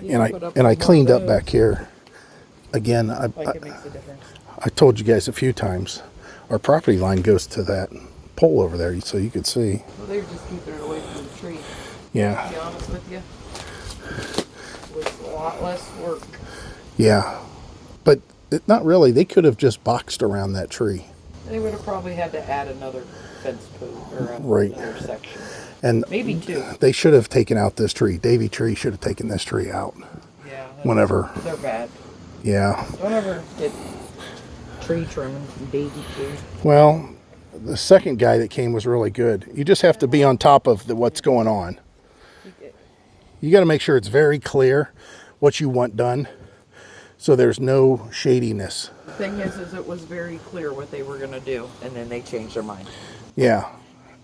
And I cleaned up back here. Again, Like it makes a difference. I told you guys a few times, our property line goes to that pole over there, so you could see. Well, they're just keeping it away from the tree. Yeah. To be honest with you, it was a lot less work. Yeah. But not really. They could have just boxed around that tree. They would have probably had to add another fence post or another section. And maybe 2. They should have taken out this tree. Davy Tree should have taken this tree out. Yeah. Whenever. They're bad. Yeah. Don't ever get tree trimming from Davy Tree. Well, the second guy that came was really good. You just have to be on top of what's going on. You got to make sure it's very clear what you want done, so there's no shadiness. The thing is it was very clear what they were going to do, and then they changed their mind. Yeah.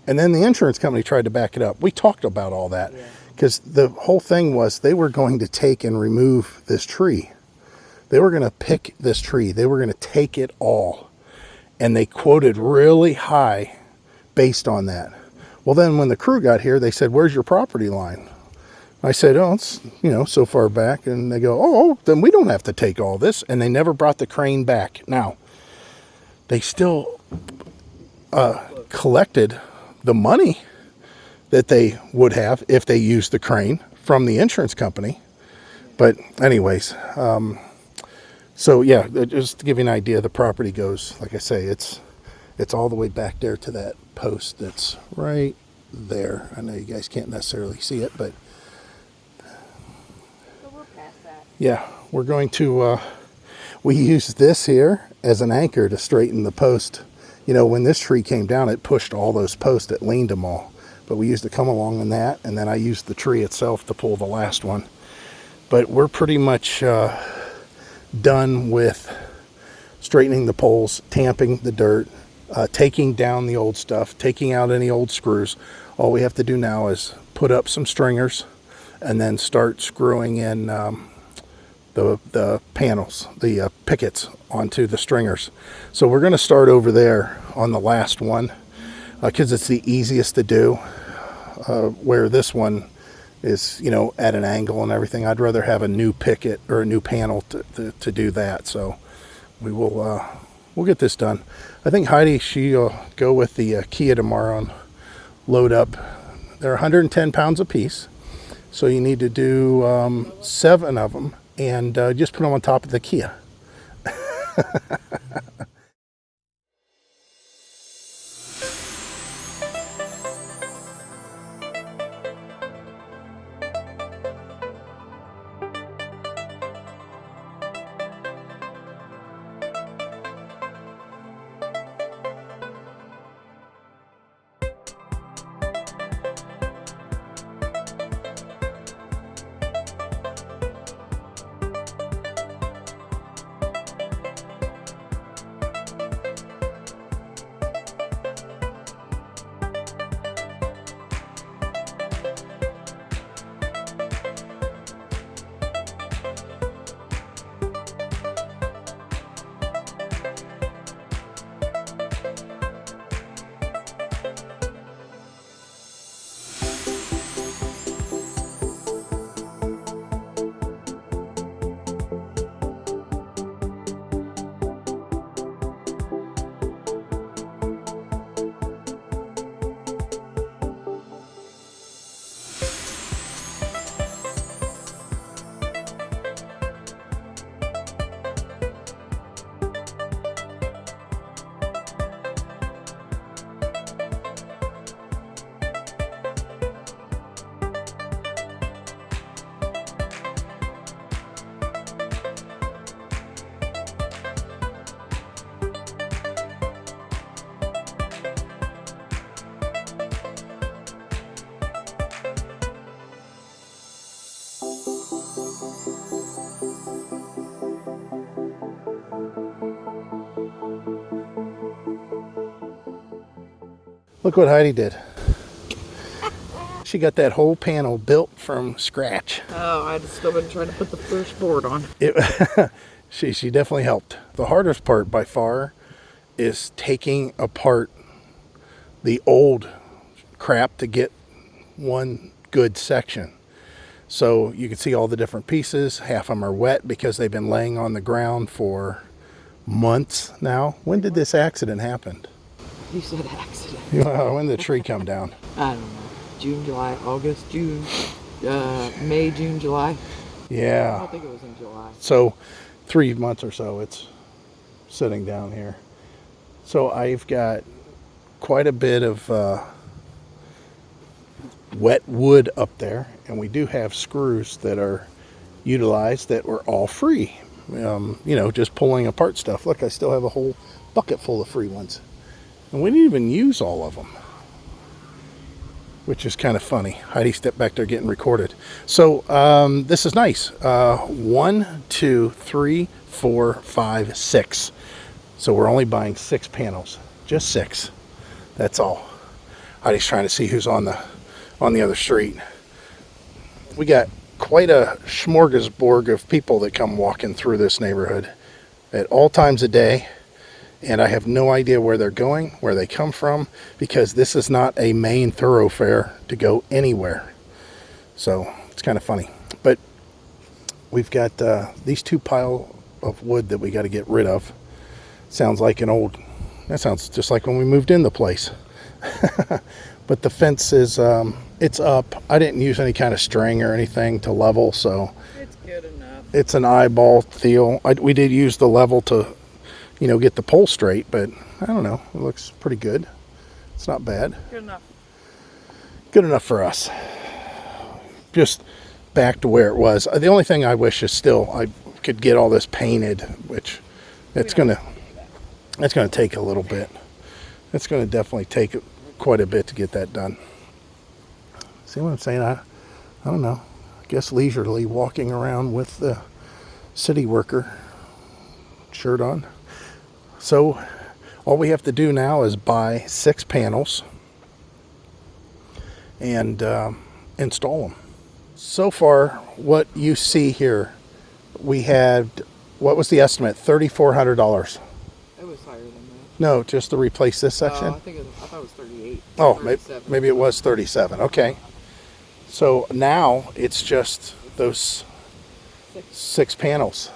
And then the insurance company tried to back it up. We talked about all that because the whole thing was they were going to take and remove this tree. They were going to pick this tree. They were going to take it all. And they quoted really high based on that. Well, then when the crew got here, they said, "Where's your property line?" I said, "Oh, it's, so far back." And they go, "Oh, then we don't have to take all this." And they never brought the crane back. Now, they still collected the money that they would have if they used the crane from the insurance company. But anyways, so yeah, just to give you an idea, the property goes, like I say, it's all the way back there to that post that's right there. I know you guys can't necessarily see it, but yeah, we're going to, we use this here as an anchor to straighten the post. When this tree came down, it pushed all those posts, it leaned them all. But we used to come along in that, and then I used the tree itself to pull the last one. But we're pretty much done with straightening the poles, tamping the dirt, taking down the old stuff, taking out any old screws. All we have to do now is put up some stringers and then start screwing in the panels, the pickets onto the stringers. So we're going to start over there on the last one because it's the easiest to do, where this one is, at an angle and everything. I'd rather have a new picket or a new panel to do that. So we'll get this done. I think Heidi, she'll go with the Kia tomorrow and load up. They're 110 pounds a piece. So you need to do 7 of them and just put them on top of the Kia. Look what Heidi did. She got that whole panel built from scratch. Oh, I'd still been trying to put the first board on. She definitely helped. The hardest part by far is taking apart the old crap to get one good section. So you can see all the different pieces. Half of them are wet because they've been laying on the ground for months now. When did this accident happen? You said accident. When did the tree come down? I don't know. June, July, August, June, May, June, July. Yeah. I don't think it was in July. So 3 months or so it's sitting down here. So I've got quite a bit of wet wood up there, and we do have screws that are utilized that were all free. Just pulling apart stuff. Look, I still have a whole bucket full of free ones. And we didn't even use all of them, which is kind of funny. Heidi stepped back there getting recorded. So this is nice. 1, 2, 3, 4, 5, 6. So we're only buying 6 panels, just 6. That's all. Heidi's trying to see who's on the other street. We got quite a smorgasbord of people that come walking through this neighborhood at all times of day. And I have no idea where they're going, where they come from, because this is not a main thoroughfare to go anywhere. So it's kind of funny. But we've got these 2 piles of wood that we got to get rid of. Sounds like that sounds just like when we moved in the place. But the fence is, it's up. I didn't use any kind of string or anything to level, so It's good enough. it's an eyeball feel. We did use the level to, get the pole straight, but I don't know. It looks pretty good. It's not bad. Good enough. Good enough for us. Just back to where it was. The only thing I wish is still I could get all this painted, which that's gonna take a little bit. It's gonna definitely take quite a bit to get that done. See what I'm saying? I don't know. I guess leisurely walking around with the city worker shirt on. So all we have to do now is buy 6 panels and install them. So far, what you see here, we had, what was the estimate? $3,400. It was higher than that. No, just to replace this section? I thought it was 38. Oh, 37. maybe it was 37. Okay. So now it's just those 6 panels.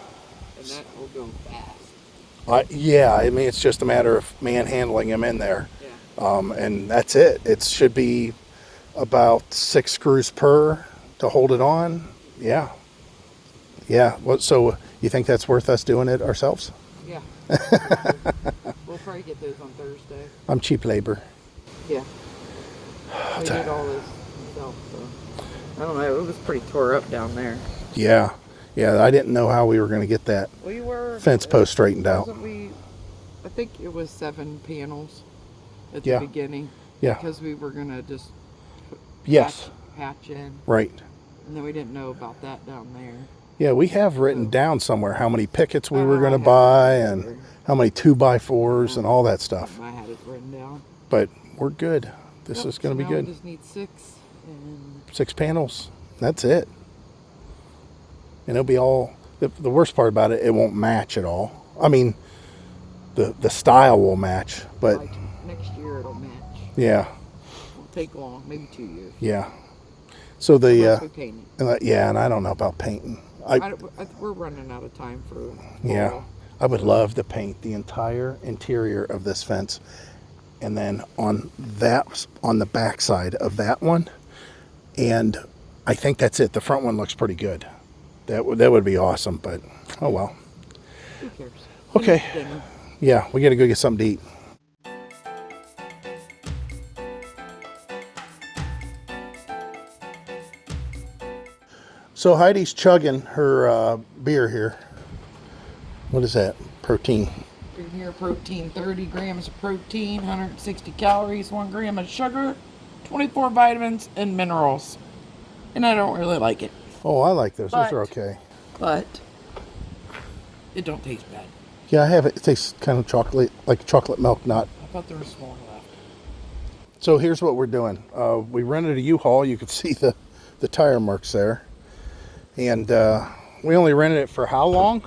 And that will go fast. Yeah, I mean, it's just a matter of manhandling them in there. Yeah. And that's it. It should be about 6 screws per to hold it on. Yeah. Yeah. So you think that's worth us doing it ourselves? Yeah. We'll probably get those on Thursday. I'm cheap labor. Yeah. We did all this myself, so. I don't know. It was pretty tore up down there. Yeah. Yeah, I didn't know how we were going to get that fence post straightened out. I think it was 7 panels at the Yeah. beginning. Yeah. Because we were going to just patch in. Right. And then we didn't know about that down there. Yeah, we have written down somewhere how many pickets we were going to buy and how many 2x4s and all that stuff. I had it written down. But we're good. This is going to be good. We just need 6. And 6 panels. That's it. And it'll be all, the worst part about it, it won't match at all. I mean, the style will match, but like next year it'll match. Yeah. Won't take long, maybe 2 years. Yeah. So the Unless we paint it. yeah, and I don't know about painting. We're running out of time for Yeah. fall. I would love to paint the entire interior of this fence, and then on the back side of that one, and I think that's it. The front one looks pretty good. That would be awesome, but oh well. Who cares? Okay. Dinner. Yeah, we got to go get something to eat. So Heidi's chugging her beer here. What is that? Protein. In here, protein, 30 grams of protein, 160 calories, 1 gram of sugar, 24 vitamins and minerals. And I don't really like it. Oh, I like those. Those are okay. But it don't taste bad. Yeah, I have it. It tastes kind of chocolate, like chocolate milk, not. I thought there was more left. So here's what we're doing. We rented a U-Haul. You could see the tire marks there. And we only rented it for how long?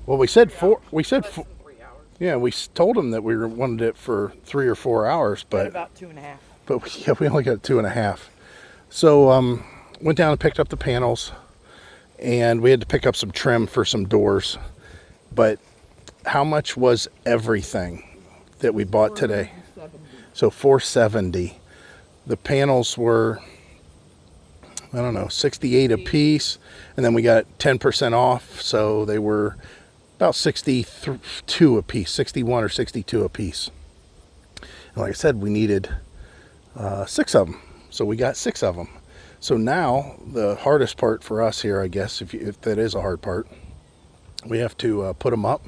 Well, we said 4. We said 4. 3 hours. Yeah, we told them that we wanted it for 3 or 4 hours, but About 2.5. But we only got 2.5. So went down and picked up the panels, and we had to pick up some trim for some doors. But how much was everything that we bought today? So $470. The panels were, I don't know, 68 a piece, and then we got 10% off, so they were about 62 a piece, 61 or 62 a piece. And like I said, we needed 6 of them, so we got 6 of them. So now the hardest part for us here, I guess, if that is a hard part, we have to put them up,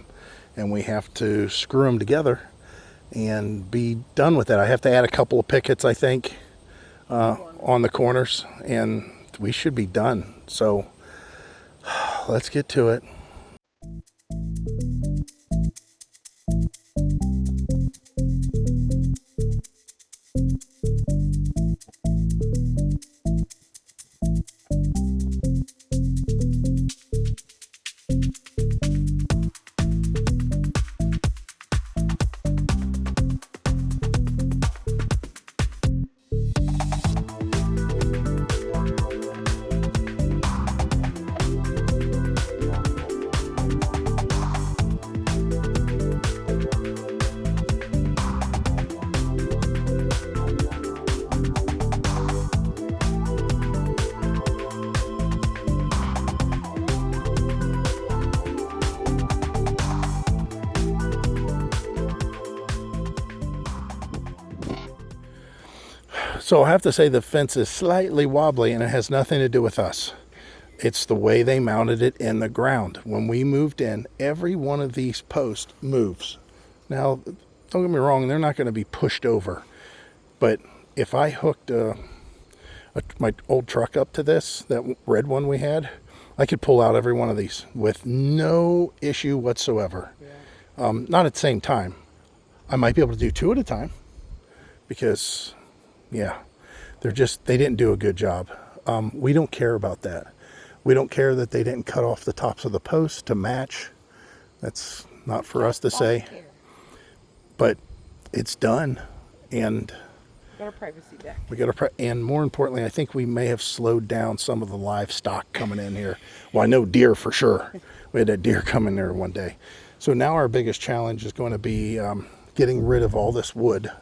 and we have to screw them together, and be done with it. I have to add a couple of pickets, I think, on the corners, and we should be done. So let's get to it. So I have to say the fence is slightly wobbly, and it has nothing to do with us. It's the way they mounted it in the ground. When we moved in, every one of these posts moves. Now, don't get me wrong, they're not going to be pushed over. But if I hooked my old truck up to this, that red one we had, I could pull out every one of these with no issue whatsoever. Not at the same time. I might be able to do 2 at a time because, yeah, they didn't do a good job. We don't care about that. We don't care that they didn't cut off the tops of the posts to match. That's not for us to say. But it's done, and Got a privacy deck. and more importantly, I think we may have slowed down some of the livestock coming in here. Well, I know deer for sure. We had a deer come in there one day. So now our biggest challenge is going to be getting rid of all this wood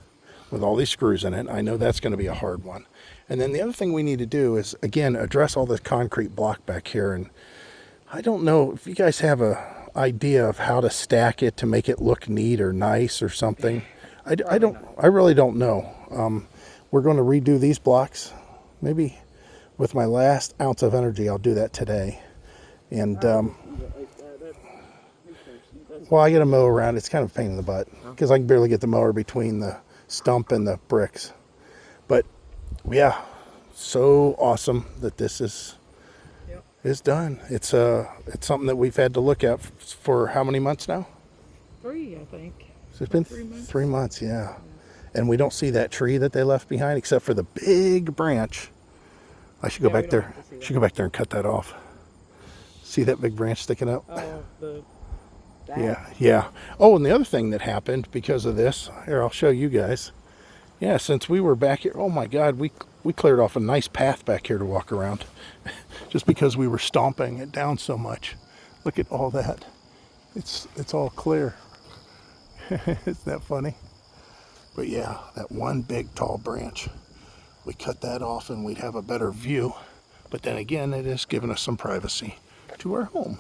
with all these screws in it. I know that's going to be a hard one. And then the other thing we need to do is, again, address all this concrete block back here. And I don't know if you guys have a idea of how to stack it to make it look neat or nice or something. I really don't know. We're going to redo these blocks. Maybe with my last ounce of energy, I'll do that today. And well, I get a mow around. It's kind of a pain in the butt because I can barely get the mower between the stump and the bricks. But yeah, so awesome that this is done. It's something that we've had to look at for how many months now? 3, I think. So it's been 3 months, yeah. And we don't see that tree that they left behind except for the big branch. I should go back there. Should go back there and cut that off. See that big branch sticking up? Yeah. Oh, and the other thing that happened because of this, here, I'll show you guys. Yeah, since we were back here, oh my God, we cleared off a nice path back here to walk around just because we were stomping it down so much. Look at all that. It's all clear. Isn't that funny? But yeah, that one big tall branch, we cut that off and we'd have a better view. But then again, it is giving us some privacy to our home.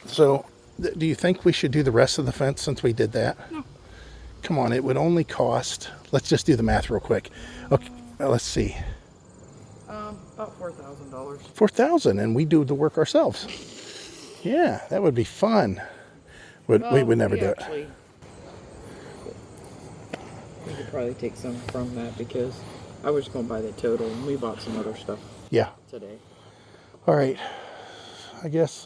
So, do you think we should do the rest of the fence since we did that? No. Come on, it would only cost, let's just do the math real quick. Okay, let's see. About $4,000. $4,000, and we do the work ourselves. Yeah, that would be fun. But we would never do it. We could probably take some from that because I was going to buy the total and we bought some other stuff today. All right. I guess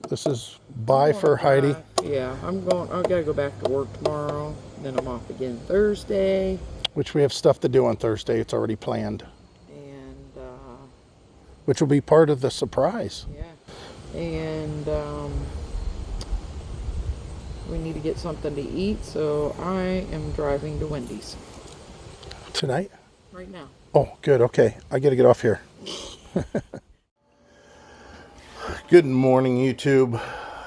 this is bye for Heidi. Yeah, I gotta go back to work tomorrow. Then I'm off again Thursday. Which we have stuff to do on Thursday. It's already planned. And which will be part of the surprise. Yeah. And we need to get something to eat, so I am driving to Wendy's. Tonight? Right now. Oh, good. Okay. I got to get off here. Good morning, YouTube.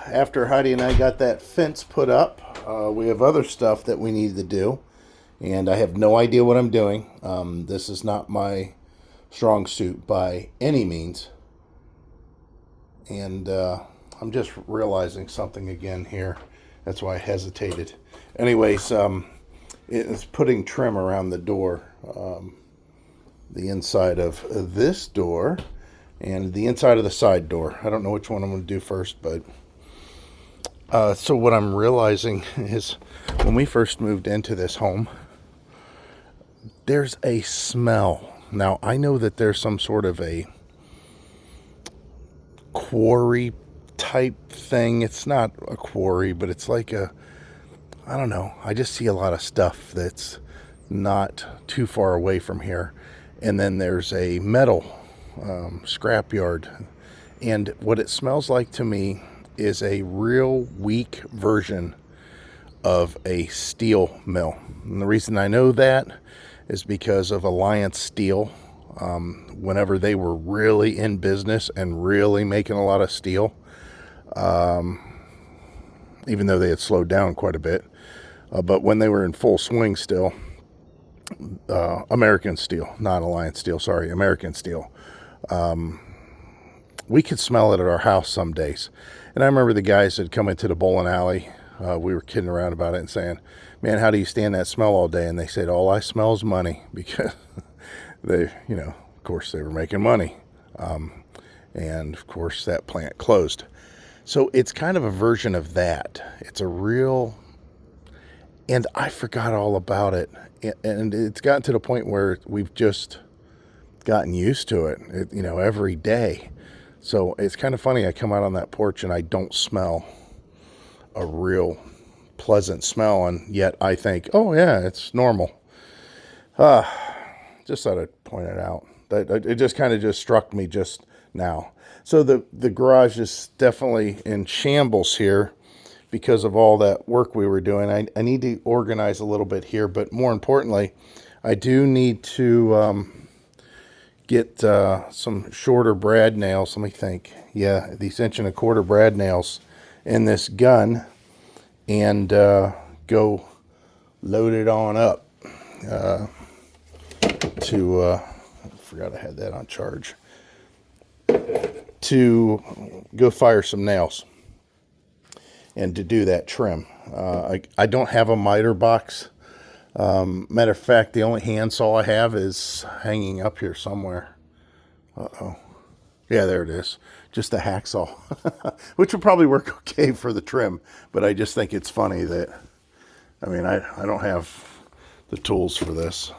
After Heidi and I got that fence put up, we have other stuff that we need to do. And I have no idea what I'm doing. This is not my strong suit by any means. And I'm just realizing something again here. That's why I hesitated. Anyways, it's putting trim around the door. The inside of this door and the inside of the side door. I don't know which one I'm going to do first, but So what I'm realizing is when we first moved into this home, there's a smell. Now, I know that there's some sort of a quarry type thing. It's not a quarry, but it's like I don't know. I just see a lot of stuff that's not too far away from here. And then there's a metal scrapyard. And what it smells like to me is a real weak version of a steel mill. And the reason I know that is because of Alliance Steel. Whenever they were really in business and really making a lot of steel, even though they had slowed down quite a bit, but when they were in full swing still, American Steel, not Alliance Steel, sorry, American Steel, we could smell it at our house some days. And I remember the guys that come into the bowling alley, we were kidding around about it and saying, man, how do you stand that smell all day? And they said, all I smell is money, because they, of course they were making money. And of course that plant closed. So it's kind of a version of that. It's a real, and I forgot all about it. And it's gotten to the point where we've just gotten used to it, every day. So it's kind of funny. I come out on that porch and I don't smell a real pleasant smell. And yet I think, oh yeah, it's normal. Just thought I'd point it out. It just kind of just struck me just now. So the garage is definitely in shambles here because of all that work we were doing. I need to organize a little bit here, but more importantly, I do need to get some shorter brad nails. Let me think. Yeah, these 1.25" brad nails in this gun, and go load it on up to I forgot I had that on charge, to go fire some nails and to do that trim. I don't have a miter box. Matter of fact, the only handsaw I have is hanging up here somewhere. Uh-oh. Yeah, there it is. Just a hacksaw, which would probably work okay for the trim, but I just think it's funny that, I don't have the tools for this.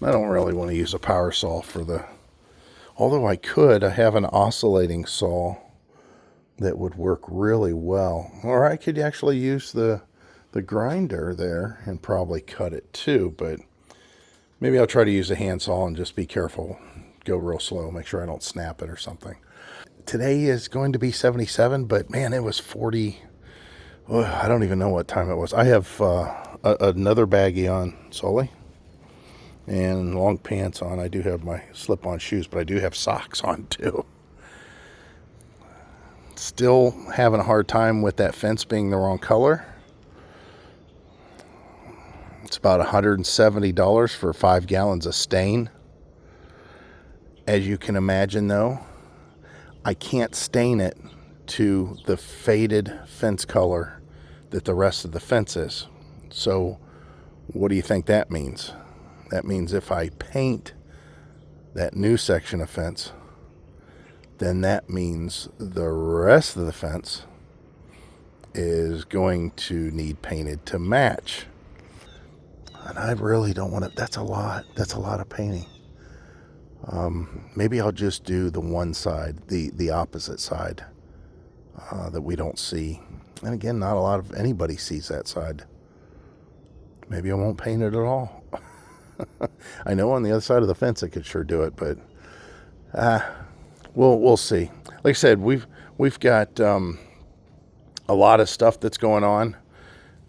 I don't really want to use a power saw for the, although I could. I have an oscillating saw that would work really well. Or I could actually use the grinder there and probably cut it too, but maybe I'll try to use a handsaw and just be careful. Go real slow, make sure I don't snap it or something. Today is going to be 77, but man, it was 40. I don't even know what time it was. I have another baggie on solely and long pants on. I do have my slip-on shoes, but I do have socks on too. Still having a hard time with that fence being the wrong color. It's about $170 for 5 gallons of stain. As you can imagine, though, I can't stain it to the faded fence color that the rest of the fence is. So what do you think that means? That means if I paint that new section of fence, then that means the rest of the fence is going to need painted to match. And I really don't want to. That's a lot of painting. Maybe I'll just do the one side, the opposite side, that we don't see. And again, not a lot of anybody sees that side. Maybe I won't paint it at all. I know on the other side of the fence I could sure do it, but we'll see. Like I said, we've got a lot of stuff that's going on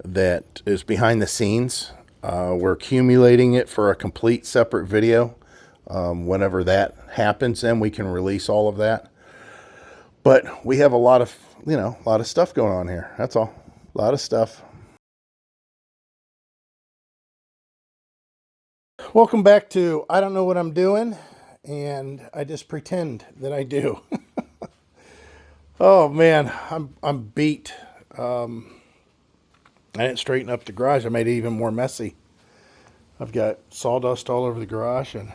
that is behind the scenes. We're accumulating it for a complete separate video. Whenever that happens, then we can release all of that. But we have a lot of stuff going on here. That's all. A lot of stuff. Welcome back to I Don't Know What I'm Doing, and I just pretend that I do. Oh man, I'm beat. I didn't straighten up the garage. I made it even more messy. I've got sawdust all over the garage and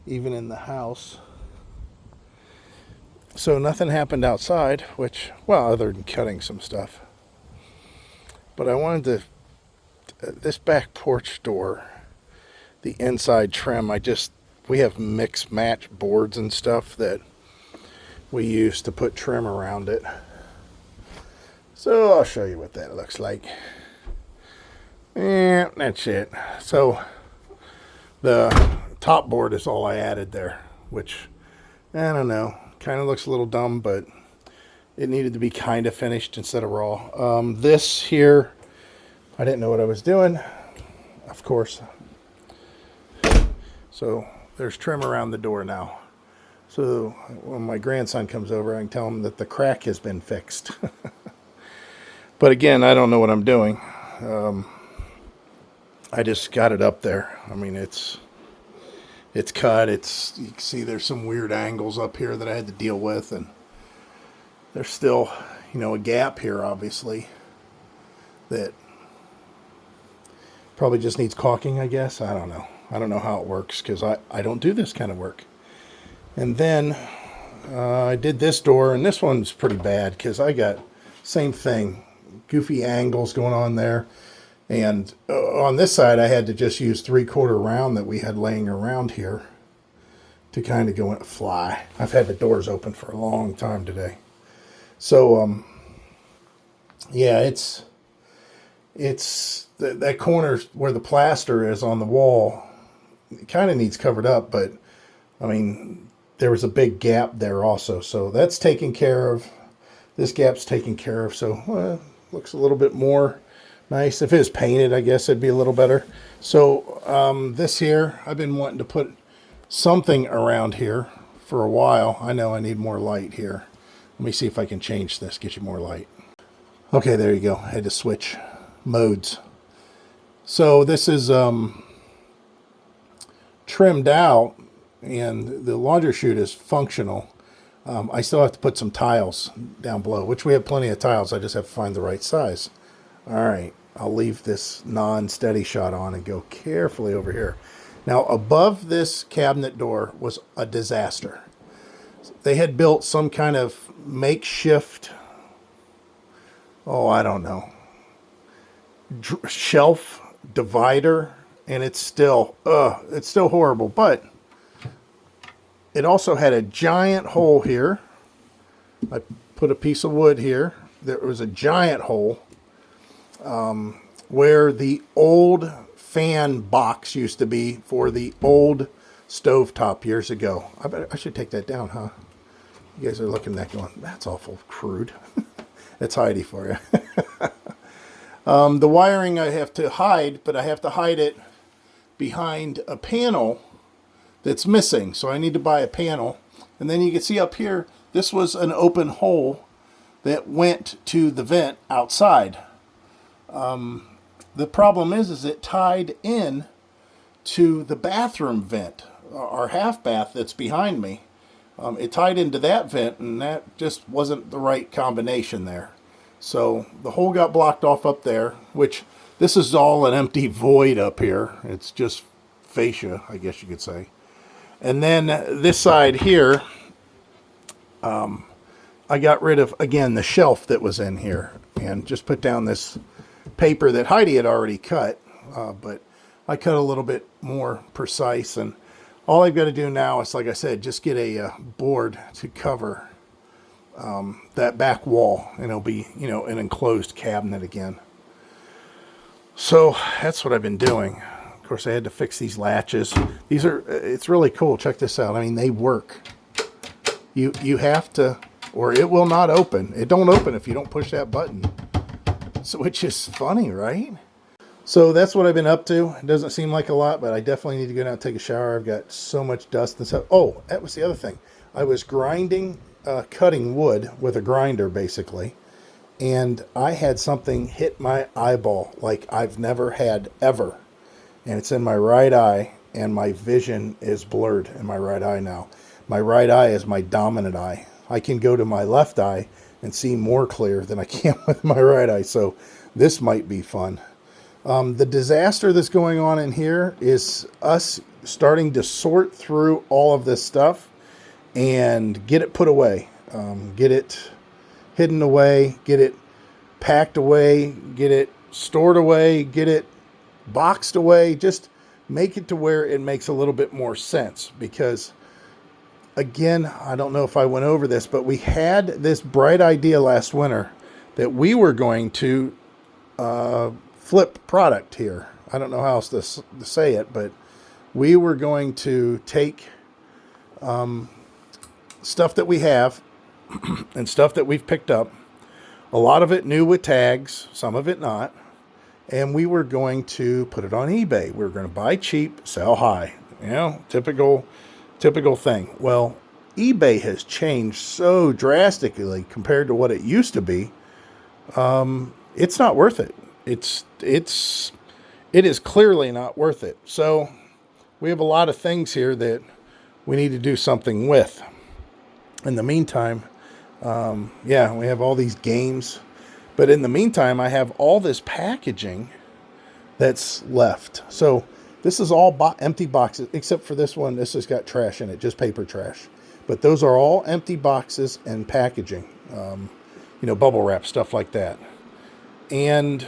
even in the house. So nothing happened outside, which, well, other than cutting some stuff. But I wanted to, this back porch door, the inside trim, we have mix match boards and stuff that we use to put trim around it. So I'll show you what that looks like. And that's it. So the top board is all I added there, which, I don't know, kind of looks a little dumb, but it needed to be kind of finished instead of raw. This here, I didn't know what I was doing, of course. So there's trim around the door now. So when my grandson comes over, I can tell him that the crack has been fixed. But again, I don't know what I'm doing. I just got it up there. I mean, it's cut. You can see there's some weird angles up here that I had to deal with, and there's still, a gap here, obviously, that probably just needs caulking, I guess. I don't know. I don't know how it works because I don't do this kind of work. And then I did this door, and this one's pretty bad because I got same thing, goofy angles going on there. And on this side, I had to just use 3/4 round that we had laying around here to kind of go and fly. I've had the doors open for a long time today. So, yeah, it's that corner where the plaster is on the wall. It kind of needs covered up, but I mean, there was a big gap there also. So that's taken care of. This gap's taken care of. So looks a little bit more nice. If it was painted, I guess it'd be a little better. So this here, I've been wanting to put something around here for a while. I know I need more light here. Let me see if I can change this, get you more light. Okay, there you go. I had to switch modes. So this is trimmed out, and the laundry chute is functional. I still have to put some tiles down below, which we have plenty of tiles. I just have to find the right size. All right, I'll leave this non-steady shot on and go carefully over here. Now, above this cabinet door was a disaster. They had built some kind of makeshift, I don't know, shelf divider, and it's still horrible. But it also had a giant hole here. I put a piece of wood here. There was a giant hole where the old fan box used to be for the old stovetop years ago. I should take that down, huh? You guys are looking at that going, that's awful crude. It's HEIDI for you. The wiring I have to hide, but I have to hide it behind a panel that's missing. So I need to buy a panel. And then you can see up here, this was an open hole that went to the vent outside. The problem is it tied in to the bathroom vent, our half bath that's behind me. It tied into that vent, and that just wasn't the right combination there. So the hole got blocked off up there, which this is all an empty void up here. It's just fascia, I guess you could say. And then this side here, I got rid of, again, the shelf that was in here and just put down this paper that HEIDI had already cut, but I cut a little bit more precise. And all I've got to do now is, like I said, just get a board to cover that back wall, and it'll be, an enclosed cabinet again. So that's what I've been doing. Of course, I had to fix these latches. It's really cool. Check this out. I mean, they work. You have to, or it will not open. It don't open if you don't push that button. So, which is funny, right? So that's what I've been up to. It doesn't seem like a lot, but I definitely need to go down and take a shower. I've got so much dust and stuff. Oh, that was the other thing. I was cutting wood with a grinder, basically. And I had something hit my eyeball like I've never had ever. And it's in my right eye, and my vision is blurred in my right eye now. My right eye is my dominant eye. I can go to my left eye and see more clear than I can with my right eye. So this might be fun. The disaster that's going on in here is us starting to sort through all of this stuff and get it put away. Get it hidden away, get it packed away, get it stored away, get it boxed away, just make it to where it makes a little bit more sense. Because again, I don't know if I went over this, but we had this bright idea last winter that we were going to flip product here. I don't know how else to say it, but we were going to take stuff that we have and stuff that we've picked up, a lot of it new with tags, some of it not, and we were going to put it on eBay. We were going to buy cheap, sell high. You know, typical thing. Well, eBay has changed so drastically compared to what it used to be. It's not worth it. It is clearly not worth it. So we have a lot of things here that we need to do something with. In the meantime, we have all these games, but in the meantime, I have all this packaging that's left. So this is all empty boxes, except for this one. This has got trash in it, just paper trash. But those are all empty boxes and packaging, bubble wrap, stuff like that. And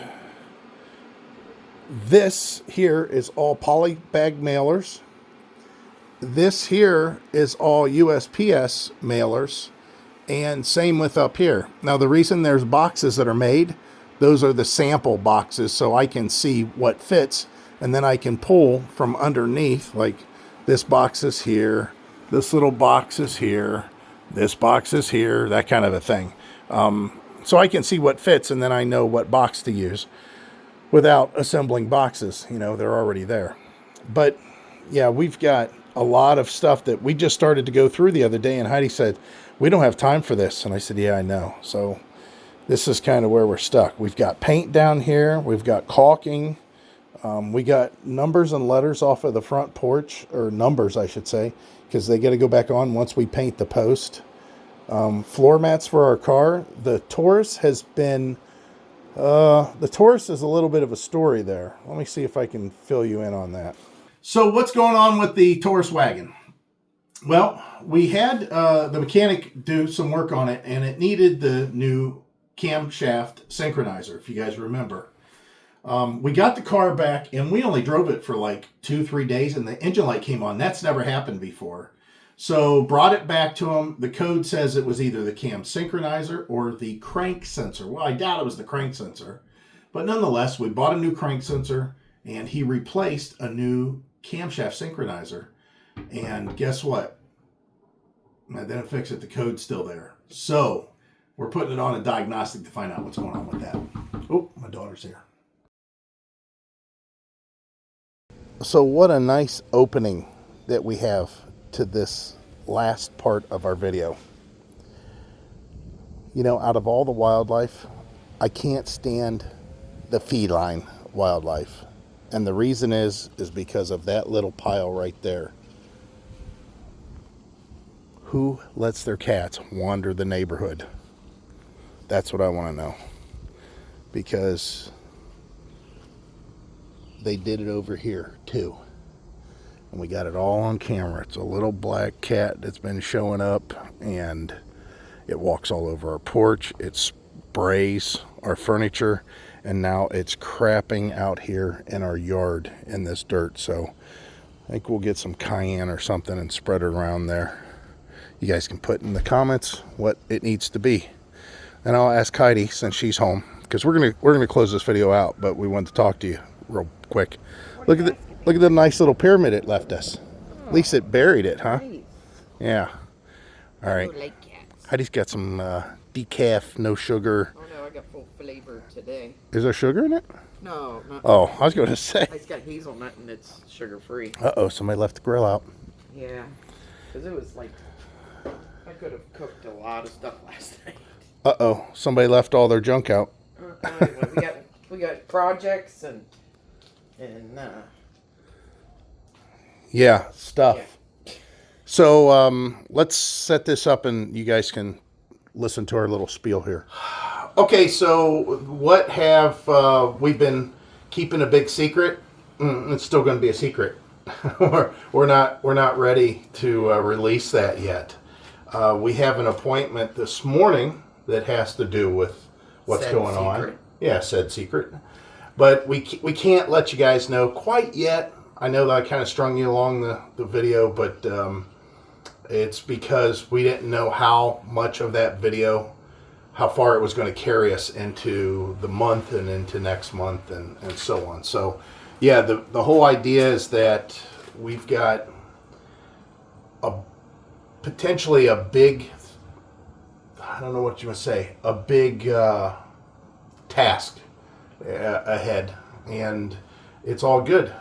this here is all poly bag mailers. This here is all USPS mailers, and same with up here. Now, the reason there's boxes that are made, those are the sample boxes, so I can see what fits, and then I can pull from underneath, like this box is here, this little box is here, this box is here, that kind of a thing. So I can see what fits, and then I know what box to use without assembling boxes. They're already there. But yeah, we've got a lot of stuff that we just started to go through the other day, and Heidi said, we don't have time for this. And I said, yeah, I know. So this is kind of where we're stuck. We've got paint down here. We've got caulking. We got numbers and letters off of the front porch, or numbers, I should say, because they got to go back on once we paint the post. Floor mats for our car. The Taurus has been, the Taurus is a little bit of a story there. Let me see if I can fill you in on that. So what's going on with the Taurus wagon? Well, we had the mechanic do some work on it, and it needed the new camshaft synchronizer, if you guys remember. We got the car back, and we only drove it for like 2-3 days, and the engine light came on. That's never happened before. So brought it back to him. The code says it was either the cam synchronizer or the crank sensor. Well, I doubt it was the crank sensor. But nonetheless, we bought a new crank sensor, and he replaced a new camshaft synchronizer. And guess what? I didn't fix it. The code's still there. So we're putting it on a diagnostic to find out what's going on with that. Oh, my daughter's here. So what a nice opening that we have to this last part of our video. Out of all the wildlife, I can't stand the feline wildlife. And the reason is because of that little pile right there. Who lets their cats wander the neighborhood? That's what I want to know. Because they did it over here too. And we got it all on camera. It's a little black cat that's been showing up, and it walks all over our porch. It sprays our furniture, and now it's crapping out here in our yard in this dirt. So I think we'll get some cayenne or something and spread it around there. You guys can put in the comments what it needs to be. And I'll ask Heidi, since she's home, because we're gonna close this video out, but we wanted to talk to you real quick. Look at the nice little pyramid it left us. At least it buried it, huh? Yeah. All right. Heidi's got some decaf, no sugar. Oh no, I got full flavor today. Is there sugar in it? No, not. Oh, I was going to say. It's got hazelnut and it's sugar free. Uh-oh, somebody left the grill out. Yeah, because it was like, I could have cooked a lot of stuff last night. Uh-oh, somebody left all their junk out. Anyway, we got projects and yeah, stuff. Yeah. So let's set this up and you guys can listen to our little spiel here. Okay, so what have we been keeping a big secret? It's still going to be a secret. we're not ready to release that yet. We have an appointment this morning that has to do with what's going on. Yeah, said secret. But we can't let you guys know quite yet. I know that I kind of strung you along the video, but it's because we didn't know how much of that video, how far it was going to carry us into the month and into next month and so on. So, yeah, the whole idea is that we've got potentially a big, I don't know what you want to say, a big task ahead, and it's all good.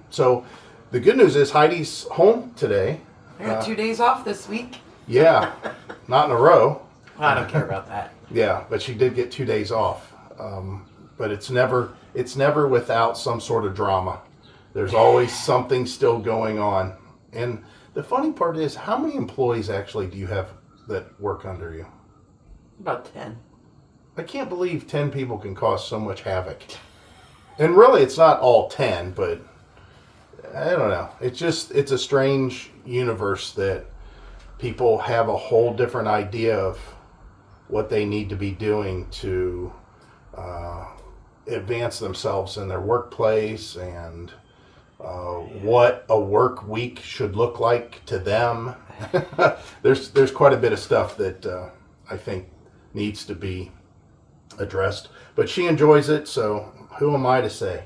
So the good news is Heidi's home today. I got 2 days off this week. Yeah, not in a row. I don't care about that. Yeah, but she did get 2 days off. But it's never without some sort of drama. There's always something still going on. And the funny part is, how many employees actually do you have that work under you? About 10. I can't believe 10 people can cause so much havoc. And really, it's not all 10, but I don't know. It's a strange universe that people have a whole different idea of what they need to be doing to advance themselves in their workplace and what a work week should look like to them. There's quite a bit of stuff that I think needs to be addressed, but she enjoys it, so who am I to say?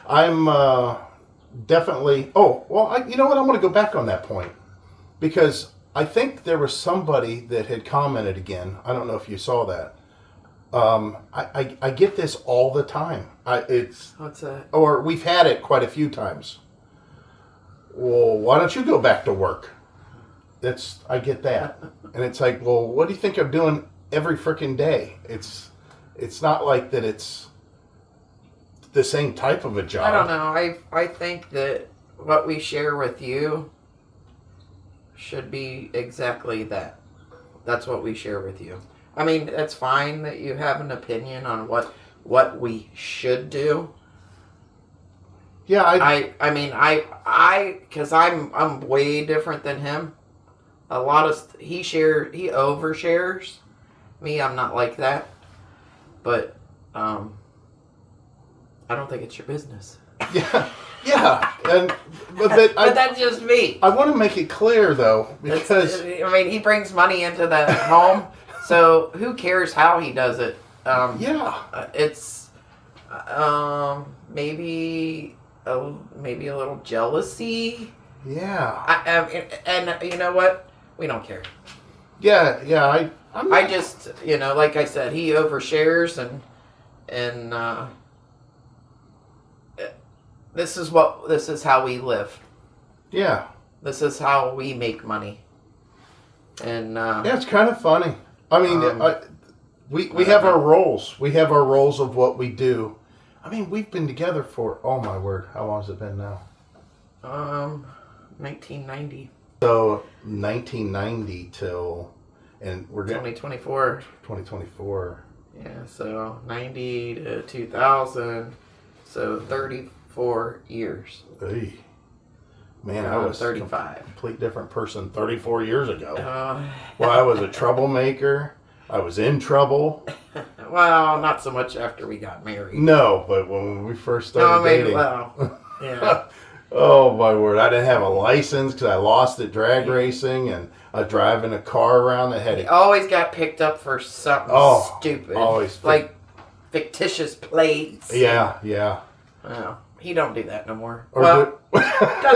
I'm definitely, you know what, I'm going to go back on that point, because I think there was somebody that had commented again. I don't know if you saw that. I get this all the time. What's that? Or we've had it quite a few times. Well, why don't you go back to work? I get that. And it's like, well, what do you think I'm doing every freaking day? It's not like that it's the same type of a job. I don't know. I think that what we share with you should be exactly that. That's what we share with you. I mean, it's fine that you have an opinion on what we should do. Yeah, I mean, because I'm way different than him. A lot of he overshares. Me, I'm not like that. But I don't think it's your business. Yeah, but that's just me. I want to make it clear though, because I mean, he brings money into the home, so who cares how he does it? It's maybe a little jealousy. Yeah. And you know what? We don't care. Yeah. I just, like I said, he overshares and this is how we live. Yeah. This is how we make money. And yeah, it's kind of funny. I mean, we have our roles. We have our roles of what we do. I mean, we've been together for, oh my word, how long has it been now? 1990. So 1990 till, and we're getting 2024. 2024. Yeah, so 90 to 2000, so 34 years. Hey, man, I was 35. A complete different person 34 years ago. Well, I was a troublemaker. I was in trouble. Well, not so much after we got married. No, but when we first started dating. Yeah. Oh my word! I didn't have a license because I lost at drag racing, and I was driving a car around that had. He always got picked up for something stupid. Always like fictitious plates. Yeah. Oh, he don't do that no more. Does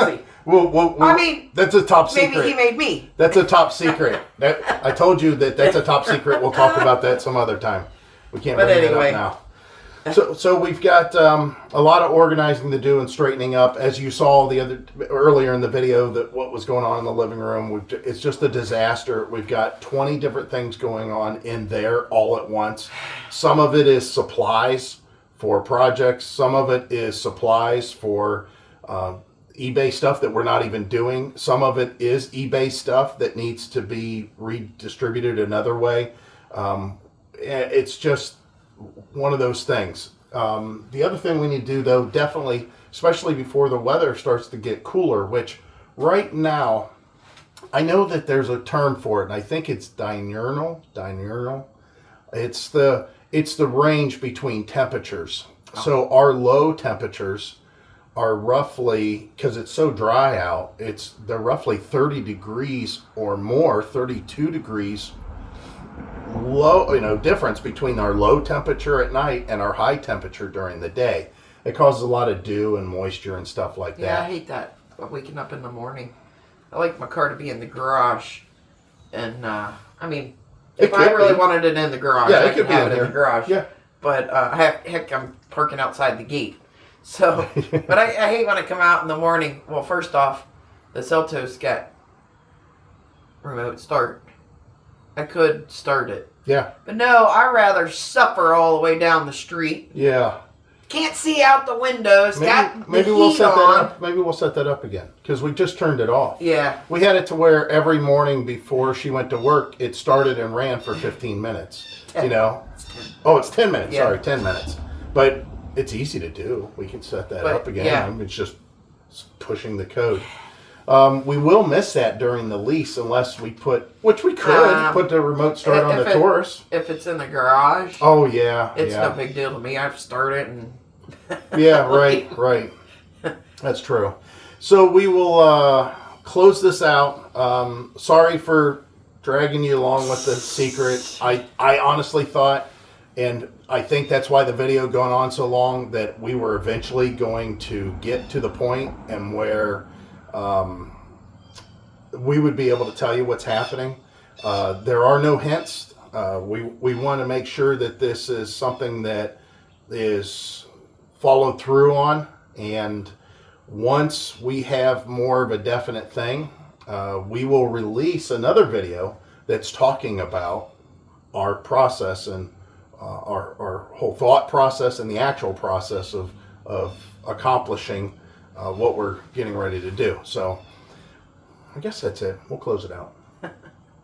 he? Well, I mean, that's a top secret. Maybe he made me. That's a top secret. I told you that's a top secret. We'll talk about that some other time. We can't bring that up now. So we've got a lot of organizing to do and straightening up. As you saw earlier in the video, that what was going on in the living room, it's just a disaster. We've got 20 different things going on in there all at once. Some of it is supplies for projects. Some of it is supplies for eBay stuff that we're not even doing. Some of it is eBay stuff that needs to be redistributed another way. It's just one of those things. The other thing we need to do, though, definitely, especially before the weather starts to get cooler, which right now, I know that there's a term for it, and I think it's diurnal. It's It's the range between temperatures. So our low temperatures are roughly, because it's so dry out, they're roughly 30 degrees or more, 32 degrees low, difference between our low temperature at night and our high temperature during the day. It causes a lot of dew and moisture and stuff like that. Yeah, I hate that. Waking up in the morning. I like my car to be in the garage. And, if I really wanted it in the garage, I could have it in the garage. Yeah. But, heck, I'm parking outside the gate. So, but I hate when I come out in the morning. Well, first off, the Seltos got remote start. I could start it. Yeah. But no, I'd rather suffer all the way down the street. Yeah. Can't see out the windows. Maybe we'll set that up. Maybe we'll set that up again because we just turned it off. Yeah. We had it to where every morning before she went to work, it started and ran for 15 minutes. 10. Oh, it's 10 minutes. Yeah. Sorry, 10 minutes. But it's easy to do. We can set that up again. Yeah. It's just pushing the code. We will miss that during the lease unless we put the remote start on the Taurus. If it's in the garage. Oh, yeah. It's no big deal to me. I have to start it and... Yeah, right. That's true. So we will close this out. Sorry for dragging you along with the secret. I honestly thought, and I think that's why the video going on so long, that we were eventually going to get to the point and where we would be able to tell you what's happening. There are no hints. We want to make sure that this is something that is followed through on, and once we have more of a definite thing, we will release another video that's talking about our process and our whole thought process and the actual process of accomplishing what we're getting ready to do. So I guess that's it. We'll close it out.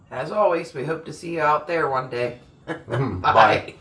As always, we hope to see you out there one day. Bye.